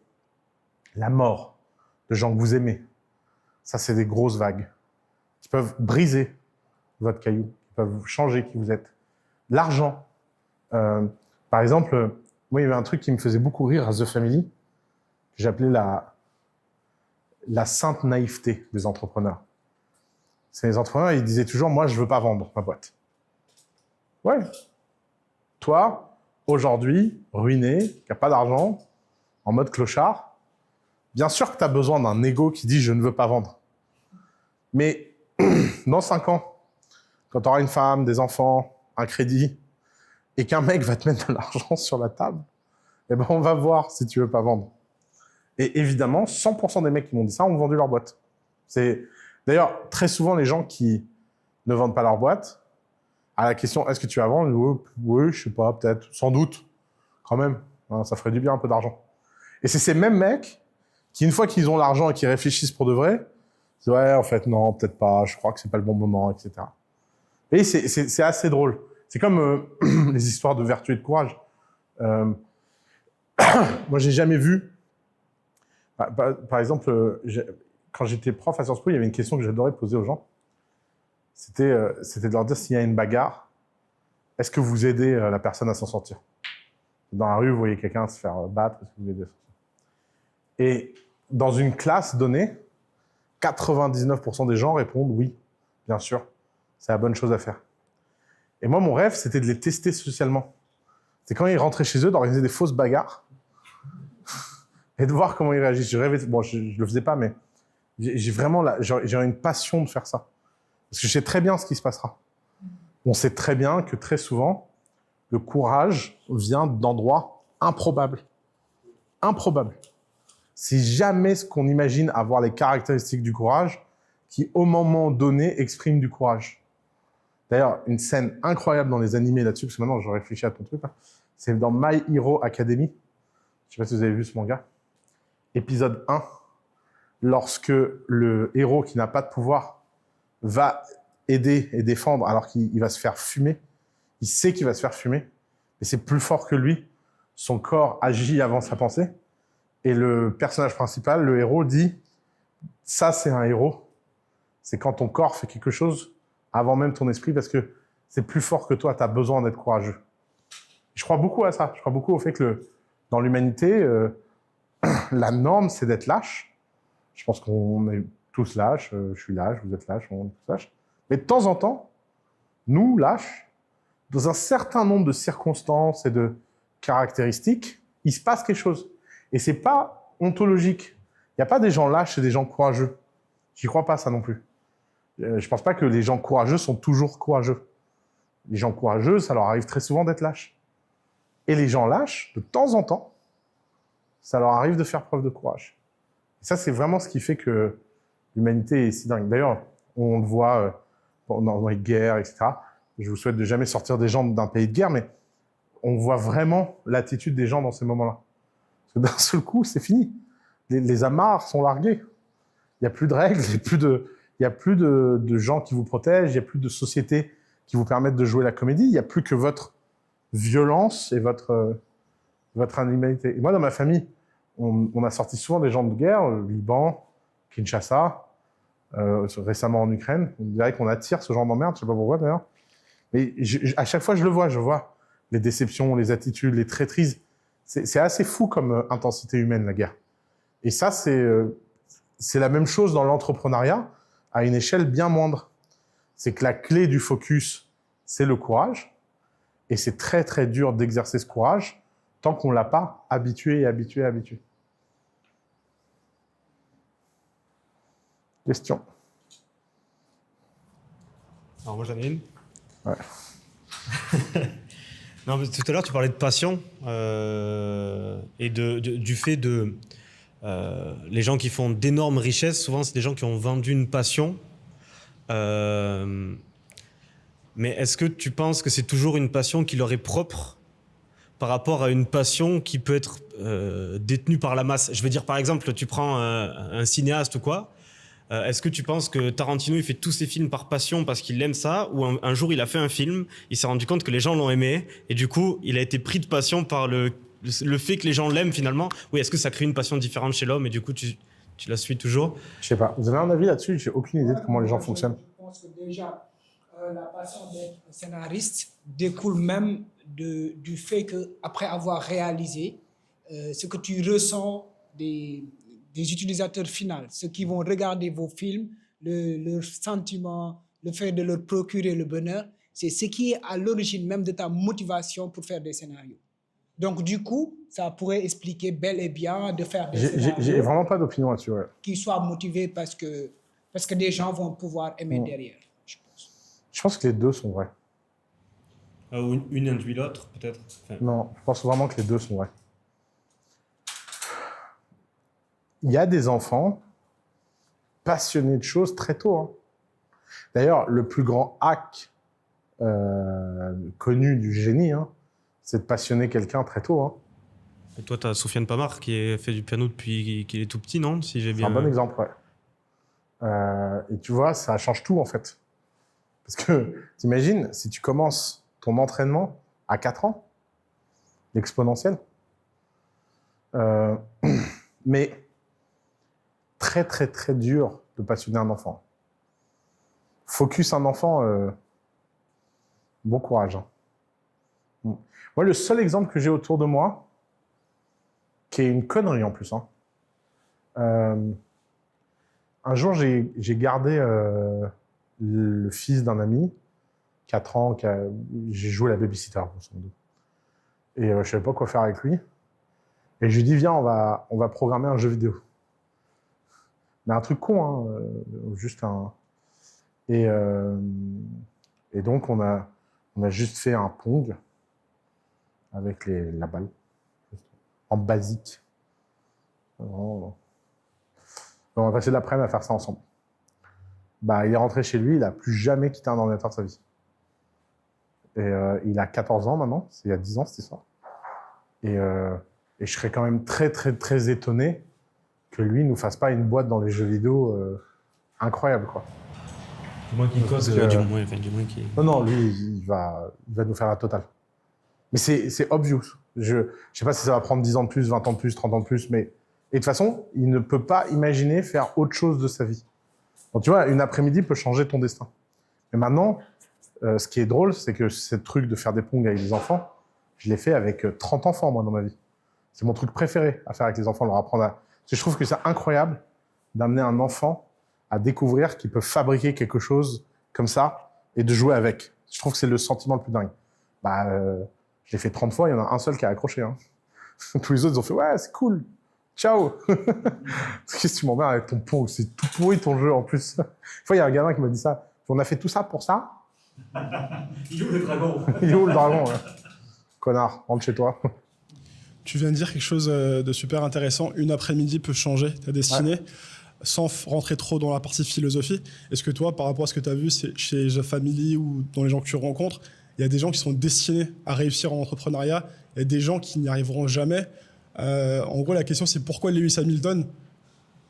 la mort de gens que vous aimez. Ça, c'est des grosses vagues qui peuvent briser votre caillou, qui peuvent changer qui vous êtes. L'argent. Par exemple, moi, il y avait un truc qui me faisait beaucoup rire à The Family, que j'appelais la sainte naïveté des entrepreneurs. C'est les entrepreneurs, ils disaient toujours, moi, je veux pas vendre ma boîte. Ouais. Toi, aujourd'hui, ruiné, qui n'a pas d'argent, en mode clochard, bien sûr que tu as besoin d'un ego qui dit, je ne veux pas vendre. Mais dans 5 ans, quand tu auras une femme, des enfants, un crédit, et qu'un mec va te mettre de l'argent sur la table, eh ben on va voir si tu veux pas vendre. Et évidemment, 100% des mecs qui m'ont dit ça ont vendu leur boîte. D'ailleurs, très souvent, les gens qui ne vendent pas leur boîte, à la question « Est-ce que tu vas vendre ?» Oui, je sais pas, peut-être, sans doute, quand même. Hein, ça ferait du bien un peu d'argent. Et c'est ces mêmes mecs qui, une fois qu'ils ont l'argent et qu'ils réfléchissent pour de vrai, disent « Ouais, en fait, non, peut-être pas, je crois que c'est pas le bon moment, etc. » Et c'est assez drôle. C'est comme les histoires de vertu et de courage. Moi, j'ai jamais vu... Par exemple, quand j'étais prof à Sciences Po, il y avait une question que j'adorais poser aux gens. C'était de leur dire s'il y a une bagarre, est-ce que vous aidez la personne à s'en sortir? Dans la rue, vous voyez quelqu'un se faire battre, est-ce que vous aidez à s'en sortir? Et dans une classe donnée, 99% des gens répondent oui, bien sûr, c'est la bonne chose à faire. Et moi, mon rêve, c'était de les tester socialement. C'est quand ils rentraient chez eux, d'organiser des fausses bagarres et de voir comment ils réagissent. Je rêvais, bon, je le faisais pas, mais j'ai vraiment j'ai une passion de faire ça. Parce que je sais très bien ce qui se passera. On sait très bien que très souvent, le courage vient d'endroits improbables. Improbables. C'est jamais ce qu'on imagine avoir les caractéristiques du courage qui, au moment donné, expriment du courage. D'ailleurs, une scène incroyable dans les animés là-dessus, parce que maintenant je réfléchis à ton truc, là, c'est dans My Hero Academy. Je sais pas si vous avez vu ce manga. Épisode 1, lorsque le héros qui n'a pas de pouvoir va aider et défendre alors qu'il va se faire fumer. Il sait qu'il va se faire fumer, mais c'est plus fort que lui. Son corps agit avant sa pensée. Et le personnage principal, le héros, dit « Ça, c'est un héros. C'est quand ton corps fait quelque chose avant même ton esprit, parce que c'est plus fort que toi, tu as besoin d'être courageux. » Je crois beaucoup à ça. Je crois beaucoup au fait que dans l'humanité, la norme, c'est d'être lâche. Je pense qu'on est tous lâches. Je suis lâche, vous êtes lâche, on est tous lâches. Mais de temps en temps, nous, lâches, dans un certain nombre de circonstances et de caractéristiques, il se passe quelque chose. Et c'est pas ontologique. Il n'y a pas des gens lâches et des gens courageux. J'y crois pas, ça non plus. Je pense pas que les gens courageux sont toujours courageux. Les gens courageux, ça leur arrive très souvent d'être lâches. Et les gens lâches, de temps en temps, ça leur arrive de faire preuve de courage. Et ça, c'est vraiment ce qui fait que l'humanité est si dingue. D'ailleurs, on le voit dans les guerres, etc. Je vous souhaite de jamais sortir des gens d'un pays de guerre, mais on voit vraiment l'attitude des gens dans ces moments-là. Parce que d'un seul coup, c'est fini. Les amarres sont larguées. Il n'y a plus de règles, il n'y a plus de gens qui vous protègent, il n'y a plus de société qui vous permettent de jouer la comédie, il n'y a plus que votre violence et votre animalité. Et moi, dans ma famille, on a sorti souvent des gens de guerre, Liban, Kinshasa, récemment en Ukraine. On dirait qu'on attire ce genre d'emmerde, je sais pas pourquoi d'ailleurs. Mais à chaque fois, je vois les déceptions, les attitudes, les traîtrises. C'est assez fou comme intensité humaine, la guerre. Et ça, c'est la même chose dans l'entrepreneuriat, à une échelle bien moindre. C'est que la clé du focus, c'est le courage. Et c'est très, très dur d'exercer ce courage tant qu'on ne l'a pas habitué. Question. Alors moi j'en ai une. Ouais. Non, mais tout à l'heure tu parlais de passion et du fait de les gens qui font d'énormes richesses, souvent c'est des gens qui ont vendu une passion. Mais est-ce que tu penses que c'est toujours une passion qui leur est propre par rapport à une passion qui peut être détenue par la masse? Je veux dire, par exemple, tu prends un cinéaste ou quoi. Est-ce que tu penses que Tarantino, il fait tous ses films par passion parce qu'il aime ça, ou un jour, il a fait un film, il s'est rendu compte que les gens l'ont aimé, et du coup, il a été pris de passion par le fait que les gens l'aiment finalement? Oui, est-ce que ça crée une passion différente chez l'homme, et du coup, tu la suis toujours? Je sais pas. Vous avez un avis là-dessus? J'ai aucune idée de comment les gens fonctionnent. Je pense que déjà, la passion d'être scénariste découle même du fait qu'après avoir réalisé, ce que tu ressens des utilisateurs finaux, ceux qui vont regarder vos films, leur sentiment, le fait de leur procurer le bonheur, c'est ce qui est à l'origine même de ta motivation pour faire des scénarios. Donc, du coup, ça pourrait expliquer bel et bien de faire des scénarios J'ai vraiment pas d'opinion là-dessus. Ouais. qui soient motivés parce que des gens vont pouvoir aimer derrière, je pense. Je pense que les deux sont vrais. Ou une induit l'autre, peut-être. Enfin, Non, je pense vraiment que les deux sont vrais. Il y a des enfants passionnés de choses très tôt. Hein. D'ailleurs, le plus grand hack connu du génie, hein, c'est de passionner quelqu'un très tôt. Hein. et toi, tu as Sofiane Pamar qui fait du piano depuis qu'il est tout petit, non? Si j'ai C'est bien... un bon exemple, ouais. Et tu vois, ça change tout, en fait. Parce que, t'imagines, si tu commences ton entraînement à 4 ans, l'exponentiel, mais très, très, très dur de passionner un enfant. Focus un enfant, bon courage. Hein. Moi, le seul exemple que j'ai autour de moi, qui est une connerie en plus, hein, un jour, j'ai gardé le fils d'un ami, 4 ans, j'ai joué à la babysitter, grosso modo. Et je savais pas quoi faire avec lui. Et je lui dis, viens, on va programmer un jeu vidéo. Mais un truc con, hein, juste un... Et donc, on a juste fait un Pong avec la balle, en basique. Vraiment. On a passé l'après-midi à faire ça ensemble. Bah, il est rentré chez lui, il n'a plus jamais quitté un ordinateur de sa vie. Et il a 14 ans maintenant, c'est il y a 10 ans cette histoire. Et je serais quand même très, très, très étonné que lui ne nous fasse pas une boîte dans les jeux vidéo incroyable, quoi. Du moins qu'il cause, du moins qu'il... Non, lui, il va nous faire la totale. Mais c'est obvious. Je sais pas si ça va prendre 10 ans de plus, 20 ans de plus, 30 ans de plus, mais... Et de toute façon, il ne peut pas imaginer faire autre chose de sa vie. Donc, tu vois, une après-midi peut changer ton destin. Mais maintenant, ce qui est drôle, c'est que ce truc de faire des pongs avec des enfants, je l'ai fait avec 30 enfants, moi, dans ma vie. C'est mon truc préféré à faire avec les enfants, leur apprendre à... Parce que je trouve que c'est incroyable d'amener un enfant à découvrir qu'il peut fabriquer quelque chose comme ça et de jouer avec. Je trouve que c'est le sentiment le plus dingue. Bah, je l'ai fait 30 fois, il y en a un seul qui a accroché. Hein. Tous les autres, ils ont fait « Ouais, c'est cool, ciao !» Qu'est-ce que tu m'emmerdes avec ton pont? C'est tout pourri ton jeu en plus. Une fois, il y a un gamin qui m'a dit ça. On a fait tout ça pour ça? Il est où le dragon? Il est où le dragon ouais. Connard, rentre chez toi. Tu viens de dire quelque chose de super intéressant. Une après-midi peut changer ta destinée. Sans rentrer trop dans la partie philosophie. Est-ce que toi, par rapport à ce que tu as vu chez The Family ou dans les gens que tu rencontres, il y a des gens qui sont destinés à réussir en entrepreneuriat et des gens qui n'y arriveront jamais. En gros, la question, c'est pourquoi Lewis Hamilton,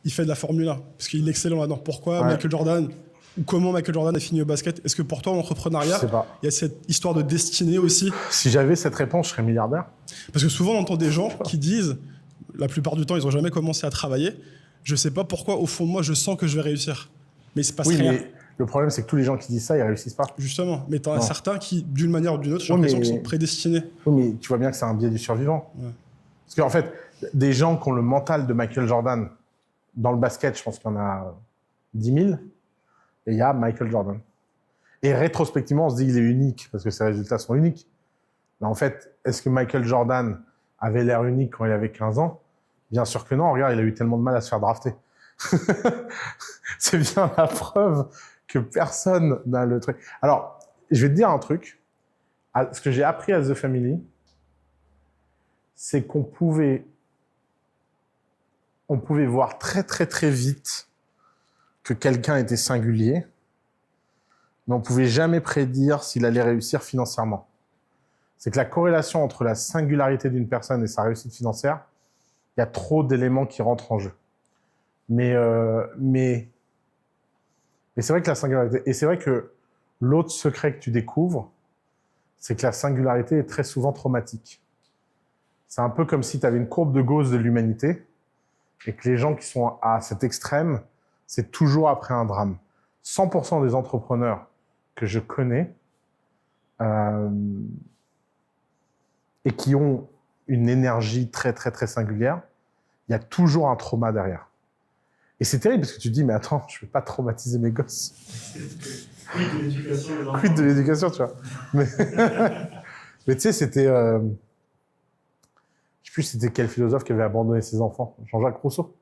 il fait de la Formule 1? Parce qu'il est excellent là-dedans. Pourquoi Michael Jordan ou comment Michael Jordan a fini au basket? Est-ce que pour toi, l'entrepreneuriat, il y a cette histoire de destinée aussi? Si j'avais cette réponse, je serais milliardaire. Parce que souvent, on entend des gens qui disent, la plupart du temps, ils n'ont jamais commencé à travailler. Je sais pas pourquoi, au fond de moi, je sens que je vais réussir. Mais il se passe rien. Mais le problème, c'est que tous les gens qui disent ça, ils réussissent pas. Justement. Mais t'en as certains qui, d'une manière ou d'une autre, j'ai l'impression qu'ils sont prédestinés. Oui, mais tu vois bien que c'est un biais du survivant. Ouais. Parce qu'en fait, des gens qui ont le mental de Michael Jordan, dans le basket, je pense qu'il y en a 10 000, et il y a Michael Jordan. Et rétrospectivement, on se dit qu'il est unique, parce que ses résultats sont uniques. Mais en fait, est-ce que Michael Jordan avait l'air unique quand il avait 15 ans? Bien sûr que non, regarde, il a eu tellement de mal à se faire drafter. C'est bien la preuve que personne n'a le truc. Alors, je vais te dire un truc. Ce que j'ai appris à The Family, c'est qu'on pouvait voir très très très vite que quelqu'un était singulier, mais on pouvait jamais prédire s'il allait réussir financièrement. C'est que la corrélation entre la singularité d'une personne et sa réussite financière, il y a trop d'éléments qui rentrent en jeu. Mais c'est vrai que la singularité... Et c'est vrai que l'autre secret que tu découvres, c'est que la singularité est très souvent traumatique. C'est un peu comme si tu avais une courbe de Gauss de l'humanité et que les gens qui sont à cet extrême, c'est toujours après un drame. 100% des entrepreneurs que je connais et qui ont une énergie très, très, très singulière, il y a toujours un trauma derrière. Et c'est terrible parce que tu te dis, mais attends, je ne vais pas traumatiser mes gosses. Quid de l'éducation des enfants. Quid de l'éducation, tu vois. Mais tu sais, c'était... je ne sais plus c'était quel philosophe qui avait abandonné ses enfants. Jean-Jacques Rousseau.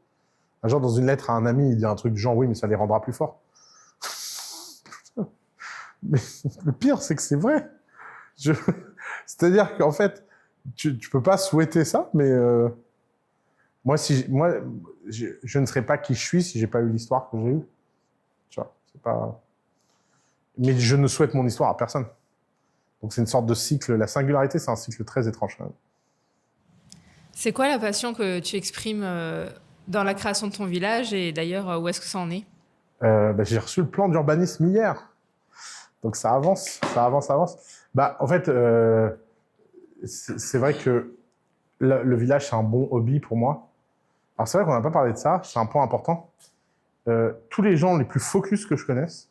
Un jour, dans une lettre à un ami, il dit un truc du genre, oui, mais ça les rendra plus forts. Mais le pire, c'est que c'est vrai. C'est-à-dire qu'en fait, tu peux pas souhaiter ça, mais moi, je ne serais pas qui je suis si j'ai pas eu l'histoire que j'ai eue. Tu vois, c'est pas... Mais je ne souhaite mon histoire à personne. Donc c'est une sorte de cycle. La singularité, c'est un cycle très étrange. C'est quoi la passion que tu exprimes dans la création de ton village et d'ailleurs, où est-ce que ça en est? J'ai reçu le plan d'urbanisme hier. Donc ça avance, ça avance, ça avance. En fait, c'est vrai que le village, c'est un bon hobby pour moi. Alors c'est vrai qu'on n'a pas parlé de ça, c'est un point important. Tous les gens les plus focus que je connaisse,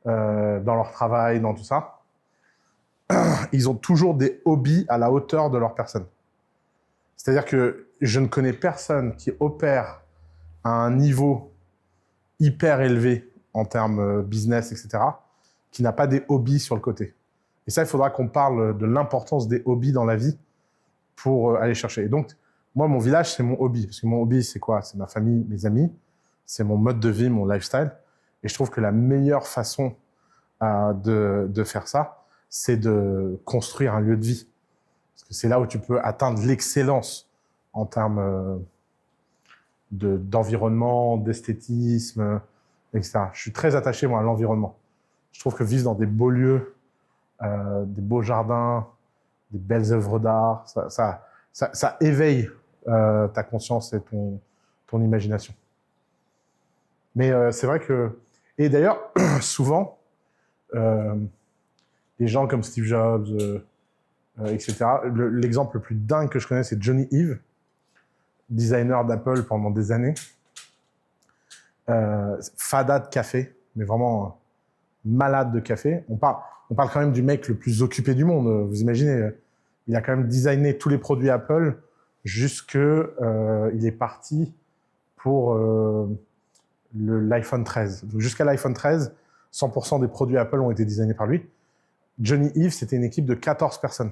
dans leur travail, dans tout ça, ils ont toujours des hobbies à la hauteur de leur personne. C'est-à-dire que je ne connais personne qui opère à un niveau hyper élevé en termes business, etc., qui n'a pas des hobbies sur le côté. Et ça, il faudra qu'on parle de l'importance des hobbies dans la vie pour aller chercher. Et donc, moi, mon village, c'est mon hobby. Parce que mon hobby, c'est quoi? C'est ma famille, mes amis, c'est mon mode de vie, mon lifestyle. Et je trouve que la meilleure façon de faire ça, c'est de construire un lieu de vie. Parce que c'est là où tu peux atteindre l'excellence en termes d'environnement, d'esthétisme, etc. Je suis très attaché, moi, à l'environnement. Je trouve que vivre dans des beaux lieux, des beaux jardins, des belles œuvres d'art, ça éveille ta conscience et ton imagination. Mais c'est vrai que... Et d'ailleurs, souvent, les gens comme Steve Jobs, etc., l'exemple le plus dingue que je connais, c'est Johnny Ive, designer d'Apple pendant des années. Fada de café, mais vraiment malade de café. On parle quand même du mec le plus occupé du monde. Vous imaginez, il a quand même designé tous les produits Apple il est parti pour l'iPhone 13. Donc jusqu'à l'iPhone 13, 100% des produits Apple ont été designés par lui. Johnny Ive, c'était une équipe de 14 personnes.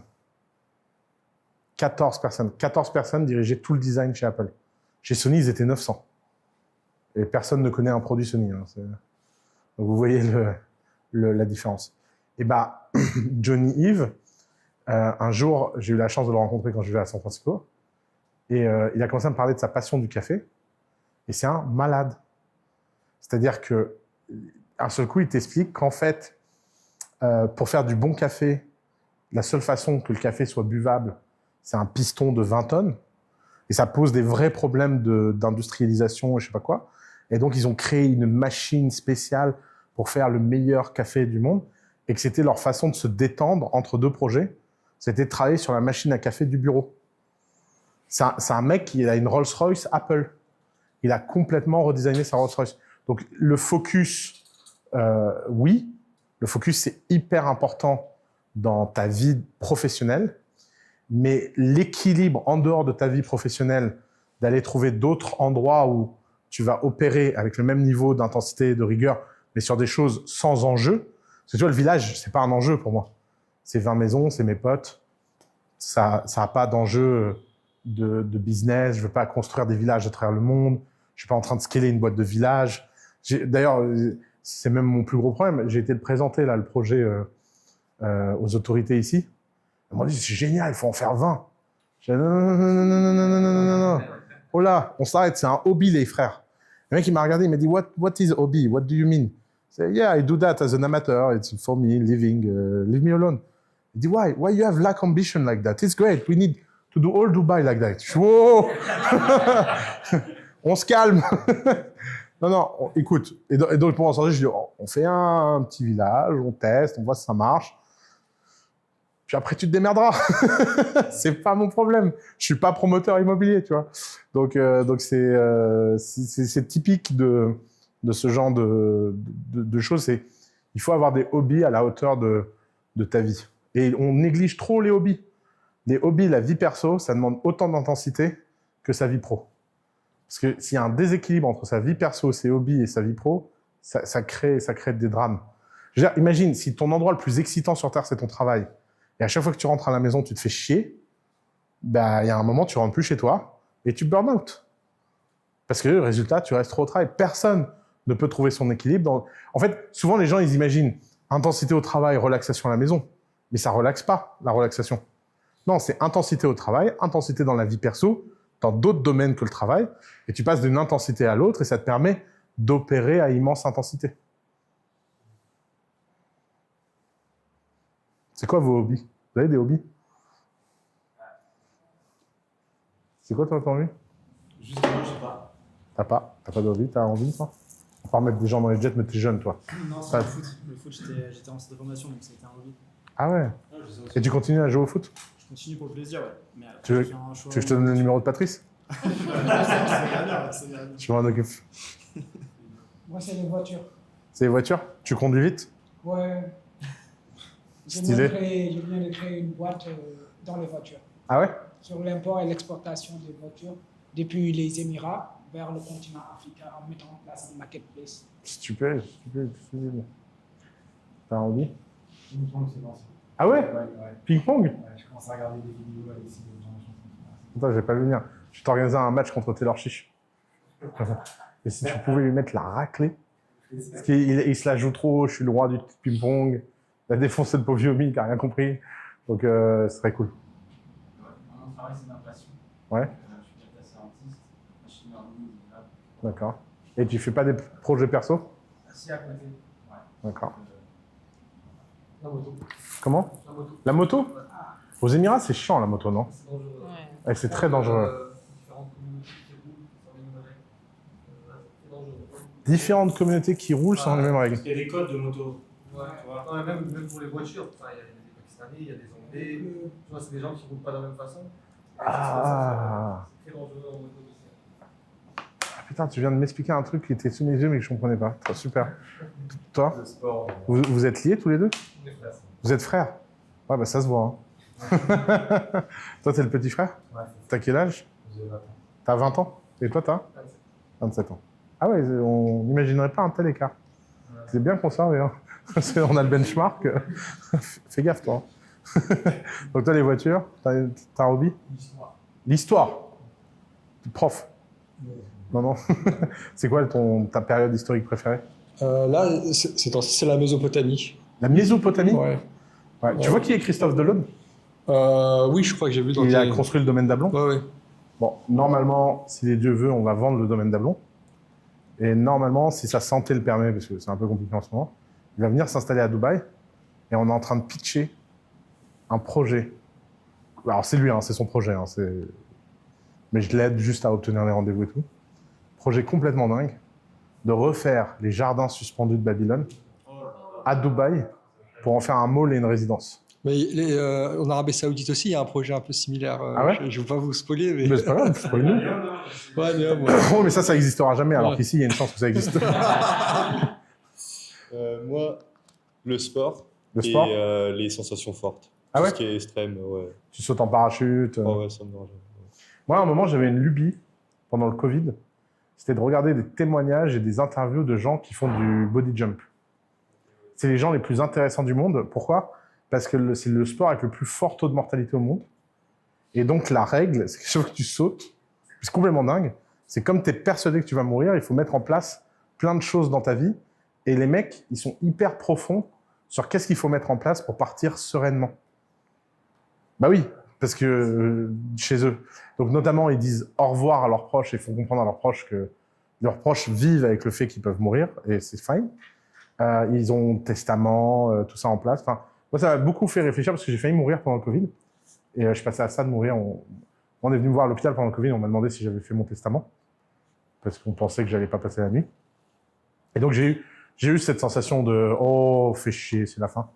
14 personnes. 14 personnes dirigeaient tout le design chez Apple. Chez Sony, ils étaient 900. Et personne ne connaît un produit Sony. Hein. Donc vous voyez la différence. Et bah, Johnny Ive, un jour, j'ai eu la chance de le rencontrer quand je vivais à San Francisco. Et il a commencé à me parler de sa passion du café. Et c'est un malade. C'est-à-dire que, un seul coup, il t'explique qu'en fait, pour faire du bon café, la seule façon que le café soit buvable, c'est un piston de 20 tonnes. Et ça pose des vrais problèmes d'industrialisation et je sais pas quoi. Et donc, ils ont créé une machine spéciale pour faire le meilleur café du monde. Et que c'était leur façon de se détendre entre deux projets. C'était de travailler sur la machine à café du bureau. C'est un mec qui a une Rolls-Royce Apple. Il a complètement redesigné sa Rolls-Royce. Donc, le focus, oui. Le focus, c'est hyper important dans ta vie professionnelle. Mais l'équilibre en dehors de ta vie professionnelle, d'aller trouver d'autres endroits où tu vas opérer avec le même niveau d'intensité et de rigueur, mais sur des choses sans enjeu. Parce que tu vois, le village, c'est pas un enjeu pour moi. C'est 20 maisons, c'est mes potes. Ça a pas d'enjeu de business. Je veux pas construire des villages à travers le monde. Je suis pas en train de scaler une boîte de village. D'ailleurs, c'est même mon plus gros problème. J'ai été le présenter, là, le projet aux autorités ici. Ils m'ont dit, c'est génial, il faut en faire 20. J'ai dit, non, non, non, non, non, non, non, non, non, non. Oh là, on s'arrête, c'est un hobby, les frères. Le mec, il m'a regardé, il m'a dit, what is hobby? What do you mean? I said, yeah, I do that as an amateur. It's for me, living, leave me alone. Il dit, why? Why you have lack ambition like that? It's great. We need to do all Dubai like that. Je suis, wow. On se calme. Non, non, écoute. Et donc, pour en sortir, je dis, on fait un petit village, on teste, on voit si ça marche. Puis après, tu te démerderas. C'est pas mon problème. Je suis pas promoteur immobilier, tu vois. Donc c'est typique de ce genre de choses. Il faut avoir des hobbies à la hauteur de ta vie. Et on néglige trop les hobbies. Les hobbies, la vie perso, ça demande autant d'intensité que sa vie pro. Parce que s'il y a un déséquilibre entre sa vie perso, ses hobbies et sa vie pro, ça crée des drames. Je veux dire, imagine, si ton endroit le plus excitant sur Terre, c'est ton travail, et à chaque fois que tu rentres à la maison, tu te fais chier, bah, il y a un moment, tu rentres plus chez toi et tu burn out. Parce que, résultat, tu restes trop au travail. Personne ne peut trouver son équilibre. En fait, souvent, les gens, ils imaginent intensité au travail, relaxation à la maison. Mais ça relaxe pas, la relaxation. Non, c'est intensité au travail, intensité dans la vie perso, dans d'autres domaines que le travail, et tu passes d'une intensité à l'autre et ça te permet d'opérer à immense intensité. C'est quoi vos hobbies? Vous avez des hobbies? C'est quoi ton hobby? Justement, je sais pas. T'as pas de hobby? T'as envie, toi? À part mettre des gens dans les jets, mais t'es jeune, toi. Non, c'est le foot. Le foot, j'étais en centre de formation, donc c'était un hobby. Ah ouais? Et tu continues à jouer au foot? Je continue pour le plaisir, ouais. Mais après, Tu veux je fais un choix. que je te donne le numéro de Patrice? C'est bien, c'est bien. Je m'en occupe. Moi, c'est les voitures. C'est les voitures? Tu conduis vite? Ouais. Stylé. Je viens de créer une boîte dans les voitures. Ah ouais? Sur l'import et l'exportation des voitures depuis les Émirats vers le continent africain en mettant en place un marketplace. Stupide. T'as un hobby? Ping-pong, c'est lancé. Ah ouais? Ouais. Ping-pong? Ouais, je commence à regarder des vidéos à essayer de gens. Attends, je vais pas venir. Je t'organisais un match contre Taylor Chiche. Et si tu pouvais lui mettre la raclée? Parce qu'il se la joue trop, je suis le roi du ping-pong. Il a défoncé le pauvre Yomi, qui n'a rien compris. Donc, ce serait cool. Mon travail, c'est ma passion. Ouais. Je suis data scientist, machine learning, etc. D'accord. Et tu fais pas des projets perso? Assis à côté. Ouais. D'accord. La moto. Comment? La moto. La moto? Aux Émirats, c'est chiant, la moto, non? C'est dangereux. Ouais. Ouais, c'est très dangereux. Différentes communautés qui roulent sur les mêmes règles. C'est dangereux. Différentes communautés qui roulent sans les mêmes règles. Il y a des codes de moto. Ouais. Non, mais même pour les voitures, enfin, il y a des Pakistanais, il y a des Anglais. Tu vois, c'est des gens qui ne roulent pas de la même façon. Ah. C'est très dangereux en moto aussi. Ah, putain, tu viens de m'expliquer un truc qui était sous mes yeux mais que je ne comprenais pas. Très super. Toi, Le sport, vous êtes liés tous les deux? on est frères. Vous êtes frères? Ouais, bah ça se voit. Hein. Toi, t'es le petit frère? Ouais, T'as quel âge? j'ai 20 ans. T'as 20 ans? Et toi, t'as 27 ans. Ah ouais, on n'imaginerait pas un tel écart. Ouais. C'est bien conservé. Hein. On a le benchmark. Fais gaffe, toi. Donc toi, les voitures, t'as un hobby? L'histoire. L'histoire. Prof. Non. C'est quoi ta période historique préférée? Là, c'est la Mésopotamie. La Mésopotamie. Ouais. Ouais. Tu vois qui est Christophe Delaune? Oui, je crois que j'ai vu dans Il a tes- construit le domaine d'Ablon. Ouais, ouais. Bon, normalement, si les dieux veulent, on va vendre le domaine d'Ablon. Et normalement, si sa santé le permet, parce que c'est un peu compliqué en ce moment, il va venir s'installer à Dubaï. Et on est en train de pitcher un projet. Alors, c'est lui, hein, c'est son projet. Hein, mais je l'aide juste à obtenir les rendez-vous et tout. Projet complètement dingue de refaire les jardins suspendus de Babylone à Dubaï pour en faire un mall et une résidence. Mais en Arabie Saoudite aussi, il y a un projet un peu similaire. Ah ouais Je ne veux pas vous spoiler, mais. Mais c'est pas grave, c'est pas nous. Ouais, mais, Oh, mais ça existera jamais, alors Ouais. qu'ici, il y a une chance que ça existe. Moi, le sport, Le sport, et les sensations fortes. Ah Tout ouais ce qui est extrême, ouais. tu sautes en parachute. Oh, ouais, ça me dérange. Moi, à un moment, j'avais une lubie pendant le Covid. C'était de regarder des témoignages et des interviews de gens qui font du body jump. C'est les gens les plus intéressants du monde. Pourquoi? Parce que c'est le sport avec le plus fort taux de mortalité au monde. Et donc, la règle, c'est que chaque fois que tu sautes, c'est complètement dingue. C'est comme tu es persuadé que tu vas mourir, il faut mettre en place plein de choses dans ta vie. Et les mecs, ils sont hyper profonds sur qu'est-ce qu'il faut mettre en place pour partir sereinement. Bah oui, parce que chez eux. Donc notamment, ils disent au revoir à leurs proches et font comprendre à leurs proches que leurs proches vivent avec le fait qu'ils peuvent mourir, et c'est fine. Ils ont testament, tout ça en place. Enfin, moi, ça m'a beaucoup fait réfléchir parce que j'ai failli mourir pendant le Covid. Et je passais à ça de mourir. On est venu me voir à l'hôpital pendant le Covid, on m'a demandé si j'avais fait mon testament. Parce qu'on pensait que j'allais pas passer la nuit. Et donc j'ai eu cette sensation de « Oh, fais chier, c'est la fin ».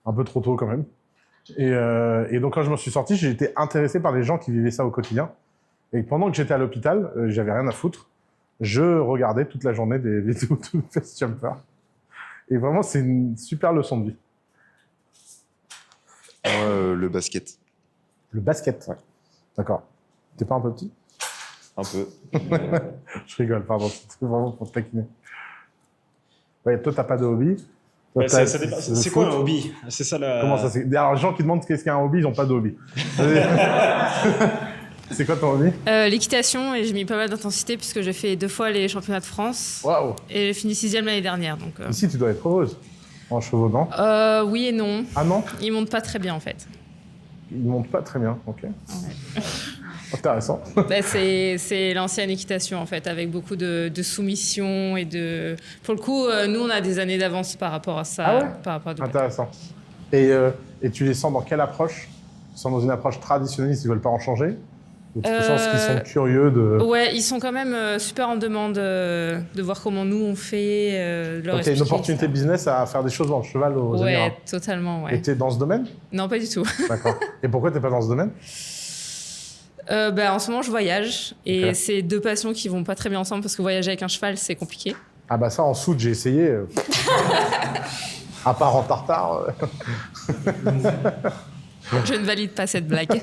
Un peu trop tôt quand même. Et donc quand je me suis sorti, j'ai été intéressé par les gens qui vivaient ça au quotidien. Et pendant que j'étais à l'hôpital, j'avais rien à foutre. Je regardais toute la journée des vidéos de Fast Jumper. Et vraiment, c'est une super leçon de vie. Moi, le basket. Le basket. Ouais. D'accord. T'es pas un peu petit? Un peu. Je rigole, pardon. C'était vraiment pour te taquiner. Ouais, toi, t'as pas de hobby. Toi, Ouais, t'as- ça dépend. le C'est quoi un foot. hobby? C'est ça la. Comment ça c'est... Alors, les gens qui demandent qu'est-ce qu'un hobby, ils n'ont pas de hobby. C'est quoi ton hobby? L'équitation, et j'ai mis pas mal d'intensité puisque j'ai fait 2 fois les championnats de France. Waouh! Et j'ai fini 6e l'année dernière. Donc, Ici, tu dois être heureuse. En chevaux, non? oui et non. Ah non? Ils montent pas très bien en fait. Ils montent pas très bien, ok. Intéressant. Bah, c'est l'ancienne équitation en fait, avec beaucoup de soumission et de. Pour le coup, nous on a des années d'avance par rapport à ça, Ah ouais? par rapport à Dubaï. Intéressant. Et tu les sens dans quelle approche? Tu sens dans une approche traditionnaliste, ils veulent pas en changer? Ou tu sens qu'ils sont curieux de... Ouais, ils sont quand même super en demande de voir comment nous on fait. Leur Donc il y a une expliquer, opportunité etc. business à faire des choses dans le cheval aux Émirats. Ouais, totalement, ouais. Et t'es dans ce domaine? Non, pas du tout. D'accord. Et pourquoi t'es pas dans ce domaine? En ce moment, je voyage et Ok. c'est 2 passions qui vont pas très bien ensemble parce que voyager avec un cheval, c'est compliqué. Ah bah ça, en soute, j'ai essayé. À part en tartare. Je ne valide pas cette blague.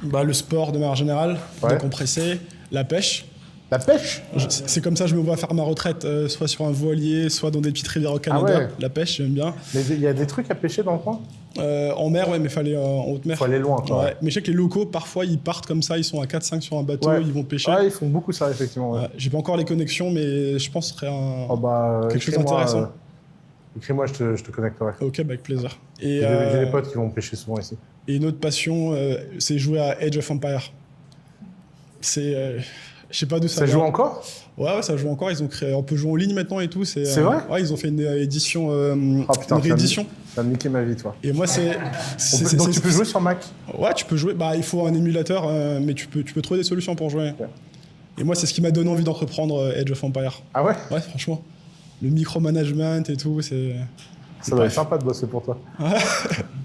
Le sport de manière générale, Ouais. décompresser, la pêche. La pêche? C'est comme ça que je me vois faire ma retraite, soit sur un voilier, soit dans des petites rivières au Canada. Ah ouais. La pêche, j'aime bien. Mais il y a des trucs à pêcher dans le coin? En mer, ouais, mais il fallait en haute mer. Faut aller loin, quoi. Ouais. Mais je sais que les locaux, parfois, ils partent comme ça, ils sont à 4-5 sur un bateau, Ouais. ils vont pêcher. Ouais, ils font beaucoup ça, effectivement. Ouais. Ouais, j'ai pas encore les connexions, mais je pense que ce serait un... Oh bah, quelque chose écris-moi, d'intéressant. Écris-moi, je te connecterai. Ok, avec plaisir. Et, J'ai des potes qui vont pêcher souvent ici. et une autre passion, c'est jouer à Age of Empires. C'est... je sais pas d'où ça Ça vient. joue encore? Ouais, ça joue encore. Ils ont créé... On peut jouer en ligne maintenant et tout. C'est vrai? Ouais, ils ont fait une édition, Oh putain, une réédition. ça a niqué ma vie, toi. Et moi, Donc tu peux jouer sur Mac? Ouais, tu peux jouer. Bah, il faut un émulateur, mais tu peux trouver des solutions pour jouer. Ok. Et moi, c'est ce qui m'a donné envie d'entreprendre Age of Empires. Ah ouais? Ouais, franchement. Le micromanagement et tout, c'est... Ça doit être sympa de bosser pour toi.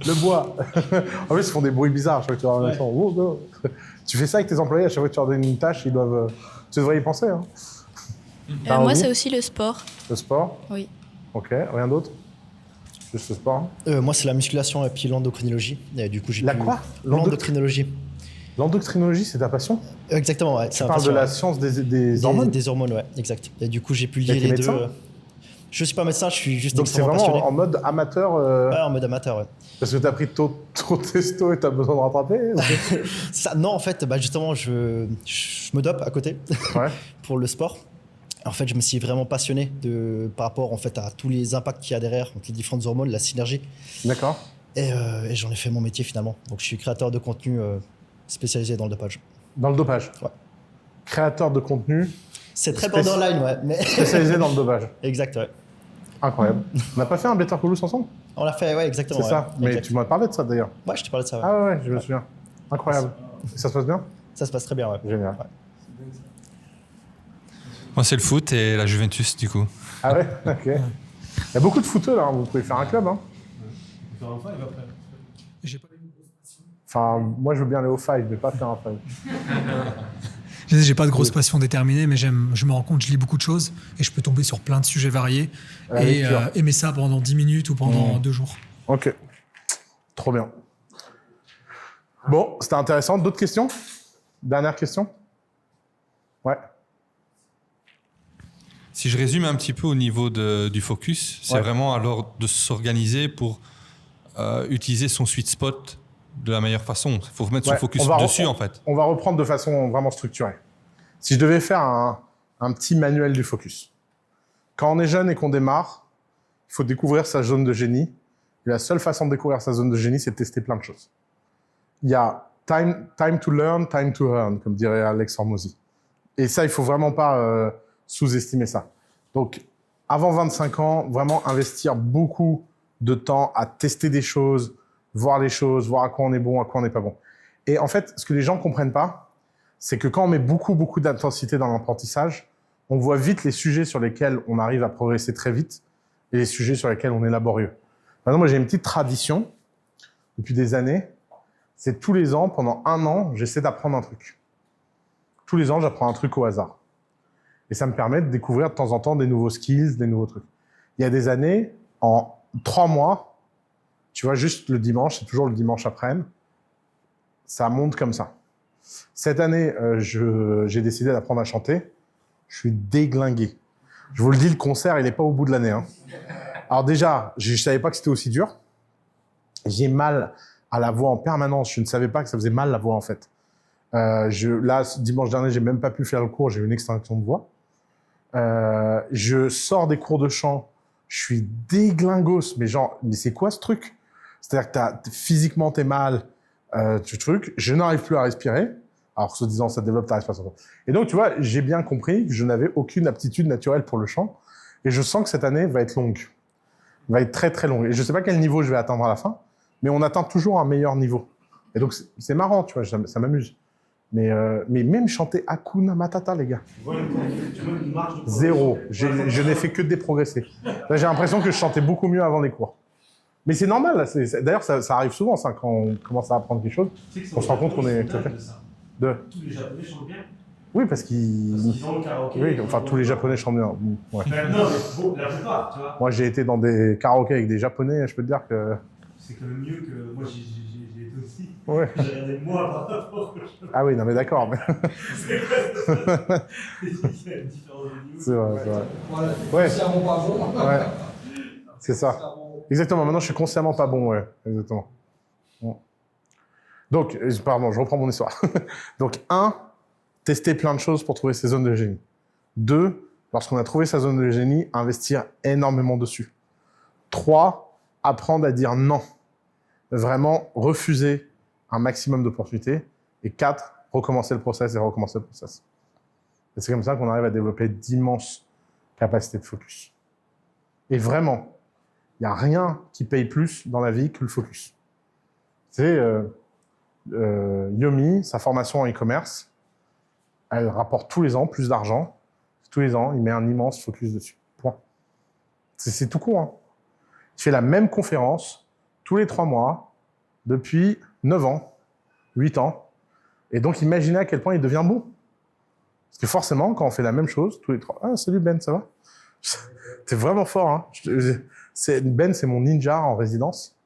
Le bois. En plus, ils font des bruits bizarres à chaque fois que tu leur donnes. Oh, go. Tu fais ça avec tes employés, à chaque fois que tu leur donnes une tâche, ils doivent... Tu devrais y penser. Hein. T'as un Moi, hobby? c'est aussi le sport. Le sport? Oui. Ok, rien d'autre? Juste le sport? Moi, c'est la musculation et puis l'endocrinologie. Et du coup, j'ai La pu- quoi? L'endocrinologie. L'endocrinologie, c'est ta passion? Exactement, ouais. Tu parles de la science des hormones? Des hormones, ouais, exact. Et du coup, j'ai pu lier Et t'es les deux. médecin? Je suis pas médecin, je suis juste Donc c'est extrêmement vraiment passionné. en mode amateur Ouais, en mode amateur, ouais. parce que t'as pris trop de testo et t'as besoin de rattraper ou quoi? Ça, non, en fait, justement, je me dope à côté Ouais. pour le sport. En fait, je me suis vraiment passionné par rapport en fait, à tous les impacts qu'il y a derrière, donc les différentes hormones, la synergie. D'accord. Et j'en ai fait mon métier finalement. Donc je suis créateur de contenu spécialisé dans le dopage. Dans le dopage. Ouais. Créateur de contenu. C'est très borderline, ouais. Mais... Spécialisé dans le dopage. Exact, ouais. Incroyable. On n'a pas fait un Better Call Saul ensemble? On l'a fait, ouais, exactement. C'est ça. Ouais. Mais Exact. tu m'as parlé de ça d'ailleurs. Ouais, je t'ai parlé de ça. Ouais. Ah ouais, je me souviens. Incroyable. Et ça se passe bien? Ça se passe très bien, ouais. Génial. Ouais. Moi, c'est le foot et la Juventus, du coup. Ah ouais. Ok. Il y a beaucoup de footeux là. Vous pouvez faire un club. Hein. Faire un five après. J'ai pas eu une grosse passion. Enfin, moi je veux bien aller au five, mais pas faire un five. J'ai pas de grosse passion déterminée, mais je me rends compte, je lis beaucoup de choses et je peux tomber sur plein de sujets variés La et lecture. aimer ça pendant 10 minutes ou pendant 2 jours. Ok. Trop bien. Bon, c'était intéressant. D'autres questions? Dernière question? Ouais. Si je résume un petit peu au niveau du focus, c'est vraiment alors de s'organiser pour utiliser son sweet spot de la meilleure façon. Il faut mettre son focus dessus, en fait. On va reprendre de façon vraiment structurée. Si je devais faire un petit manuel du focus. Quand on est jeune et qu'on démarre, il faut découvrir sa zone de génie. Et la seule façon de découvrir sa zone de génie, c'est de tester plein de choses. Il y a time to learn, time to earn, comme dirait Alex Hormozy. Et ça, il faut vraiment pas sous-estimer ça. Donc, avant 25 ans, vraiment investir beaucoup de temps à tester des choses, voir les choses, voir à quoi on est bon, à quoi on n'est pas bon. Et en fait, ce que les gens comprennent pas, c'est que quand on met beaucoup d'intensité dans l'apprentissage, on voit vite les sujets sur lesquels on arrive à progresser très vite et les sujets sur lesquels on est laborieux. Maintenant, moi, j'ai une petite tradition depuis des années. C'est tous les ans, pendant 1 an, j'essaie d'apprendre un truc. Tous les ans, j'apprends un truc au hasard. Et ça me permet de découvrir de temps en temps des nouveaux skills, des nouveaux trucs. Il y a des années, en 3 mois, tu vois, juste le dimanche, c'est toujours le dimanche après-midi, ça monte comme ça. Cette année, j'ai décidé d'apprendre à chanter. Je suis déglingué. Je vous le dis, le concert, il n'est pas au bout de l'année. Hein. Alors déjà, je ne savais pas que c'était aussi dur. J'ai mal à la voix en permanence. Je ne savais pas que ça faisait mal la voix, en fait. Là, dimanche dernier, j'ai même pas pu faire le cours. J'ai eu une extinction de voix. Je sors des cours de chant. Je suis déglingos. Mais genre, mais c'est quoi ce truc? C'est-à-dire que physiquement, t'es mal, tu truc. Je n'arrive plus à respirer. Alors, se disant, ça développe ta respiration. Et donc, tu vois, j'ai bien compris que je n'avais aucune aptitude naturelle pour le chant. Et je sens que cette année va être longue. Va être très longue. Et je sais pas quel niveau je vais atteindre à la fin, mais on atteint toujours un meilleur niveau. Et donc, c'est marrant, tu vois, ça m'amuse. Mais même chanter Hakuna Matata, les gars. Zéro. Je n'ai fait que déprogresser. Là, j'ai l'impression que je chantais beaucoup mieux avant les cours. Mais c'est normal. Là, d'ailleurs, ça arrive souvent, ça, quand on commence à apprendre quelque chose. On se rend compte qu'on est... Tous les Japonais chantent bien. Oui, parce qu'ils ont le karaoké. Oui, enfin, tous les Japonais chantent bien. Ouais. Non, mais bon, la plupart, tu vois. Moi, j'ai été dans des karaokés avec des Japonais, je peux te dire que... C'est quand même mieux que... Moi, j'ai été aussi. Ouais. J'ai regardé moi par rapport. Ah oui, non mais d'accord. Mais... C'est vrai, c'est vrai. Voilà, Ouais. consciemment pas bon. Ouais. C'est ça. Exactement. Maintenant, je suis consciemment pas bon, ouais. Exactement. Bon. Donc, pardon, je reprends mon histoire. Donc, 1, tester plein de choses pour trouver ses zones de génie. 2, lorsqu'on a trouvé sa zone de génie, investir énormément dessus. 3, apprendre à dire non. Vraiment refuser un maximum d'opportunités. Et 4, recommencer le process et recommencer le process. Et c'est comme ça qu'on arrive à développer d'immenses capacités de focus. Et vraiment, il n'y a rien qui paye plus dans la vie que le focus. C'est Yomi, sa formation en e-commerce, elle rapporte tous les ans plus d'argent. Tous les ans, il met un immense focus dessus. Point. C'est tout con. Hein. Il fait la même conférence tous les 3 mois depuis 9 ans, 8 ans. Et donc, imaginez à quel point il devient bon. Parce que forcément, quand on fait la même chose tous les 3... Ah, salut Ben, ça va? T'es vraiment fort. Hein. Ben, c'est mon ninja en résidence.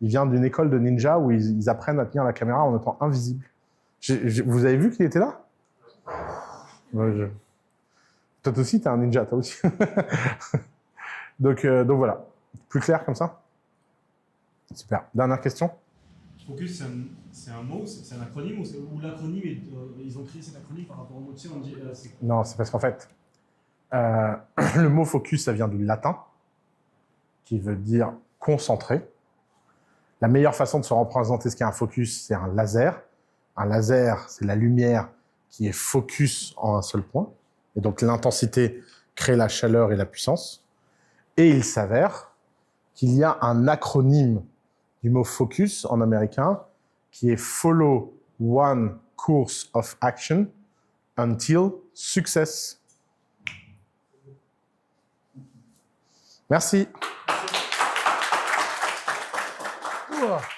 Il vient d'une école de ninja où ils apprennent à tenir la caméra en étant invisible. Vous avez vu qu'il était là? Ouais, Toi aussi, t'es un ninja, toi aussi. donc voilà. Plus clair comme ça? Super. Dernière question? Focus, c'est un mot, c'est un acronyme ou l'acronyme, ils ont créé cet acronyme par rapport au mot, tu sais, on dit... Non, c'est parce qu'en fait, Le mot focus, ça vient du latin, qui veut dire concentré. La meilleure façon de se représenter ce qu'est un focus, c'est un laser. Un laser, c'est la lumière qui est focus en un seul point. Et donc l'intensité crée la chaleur et la puissance. Et il s'avère qu'il y a un acronyme du mot focus en américain qui est Follow One Course of Action Until Success. Merci. Ouah.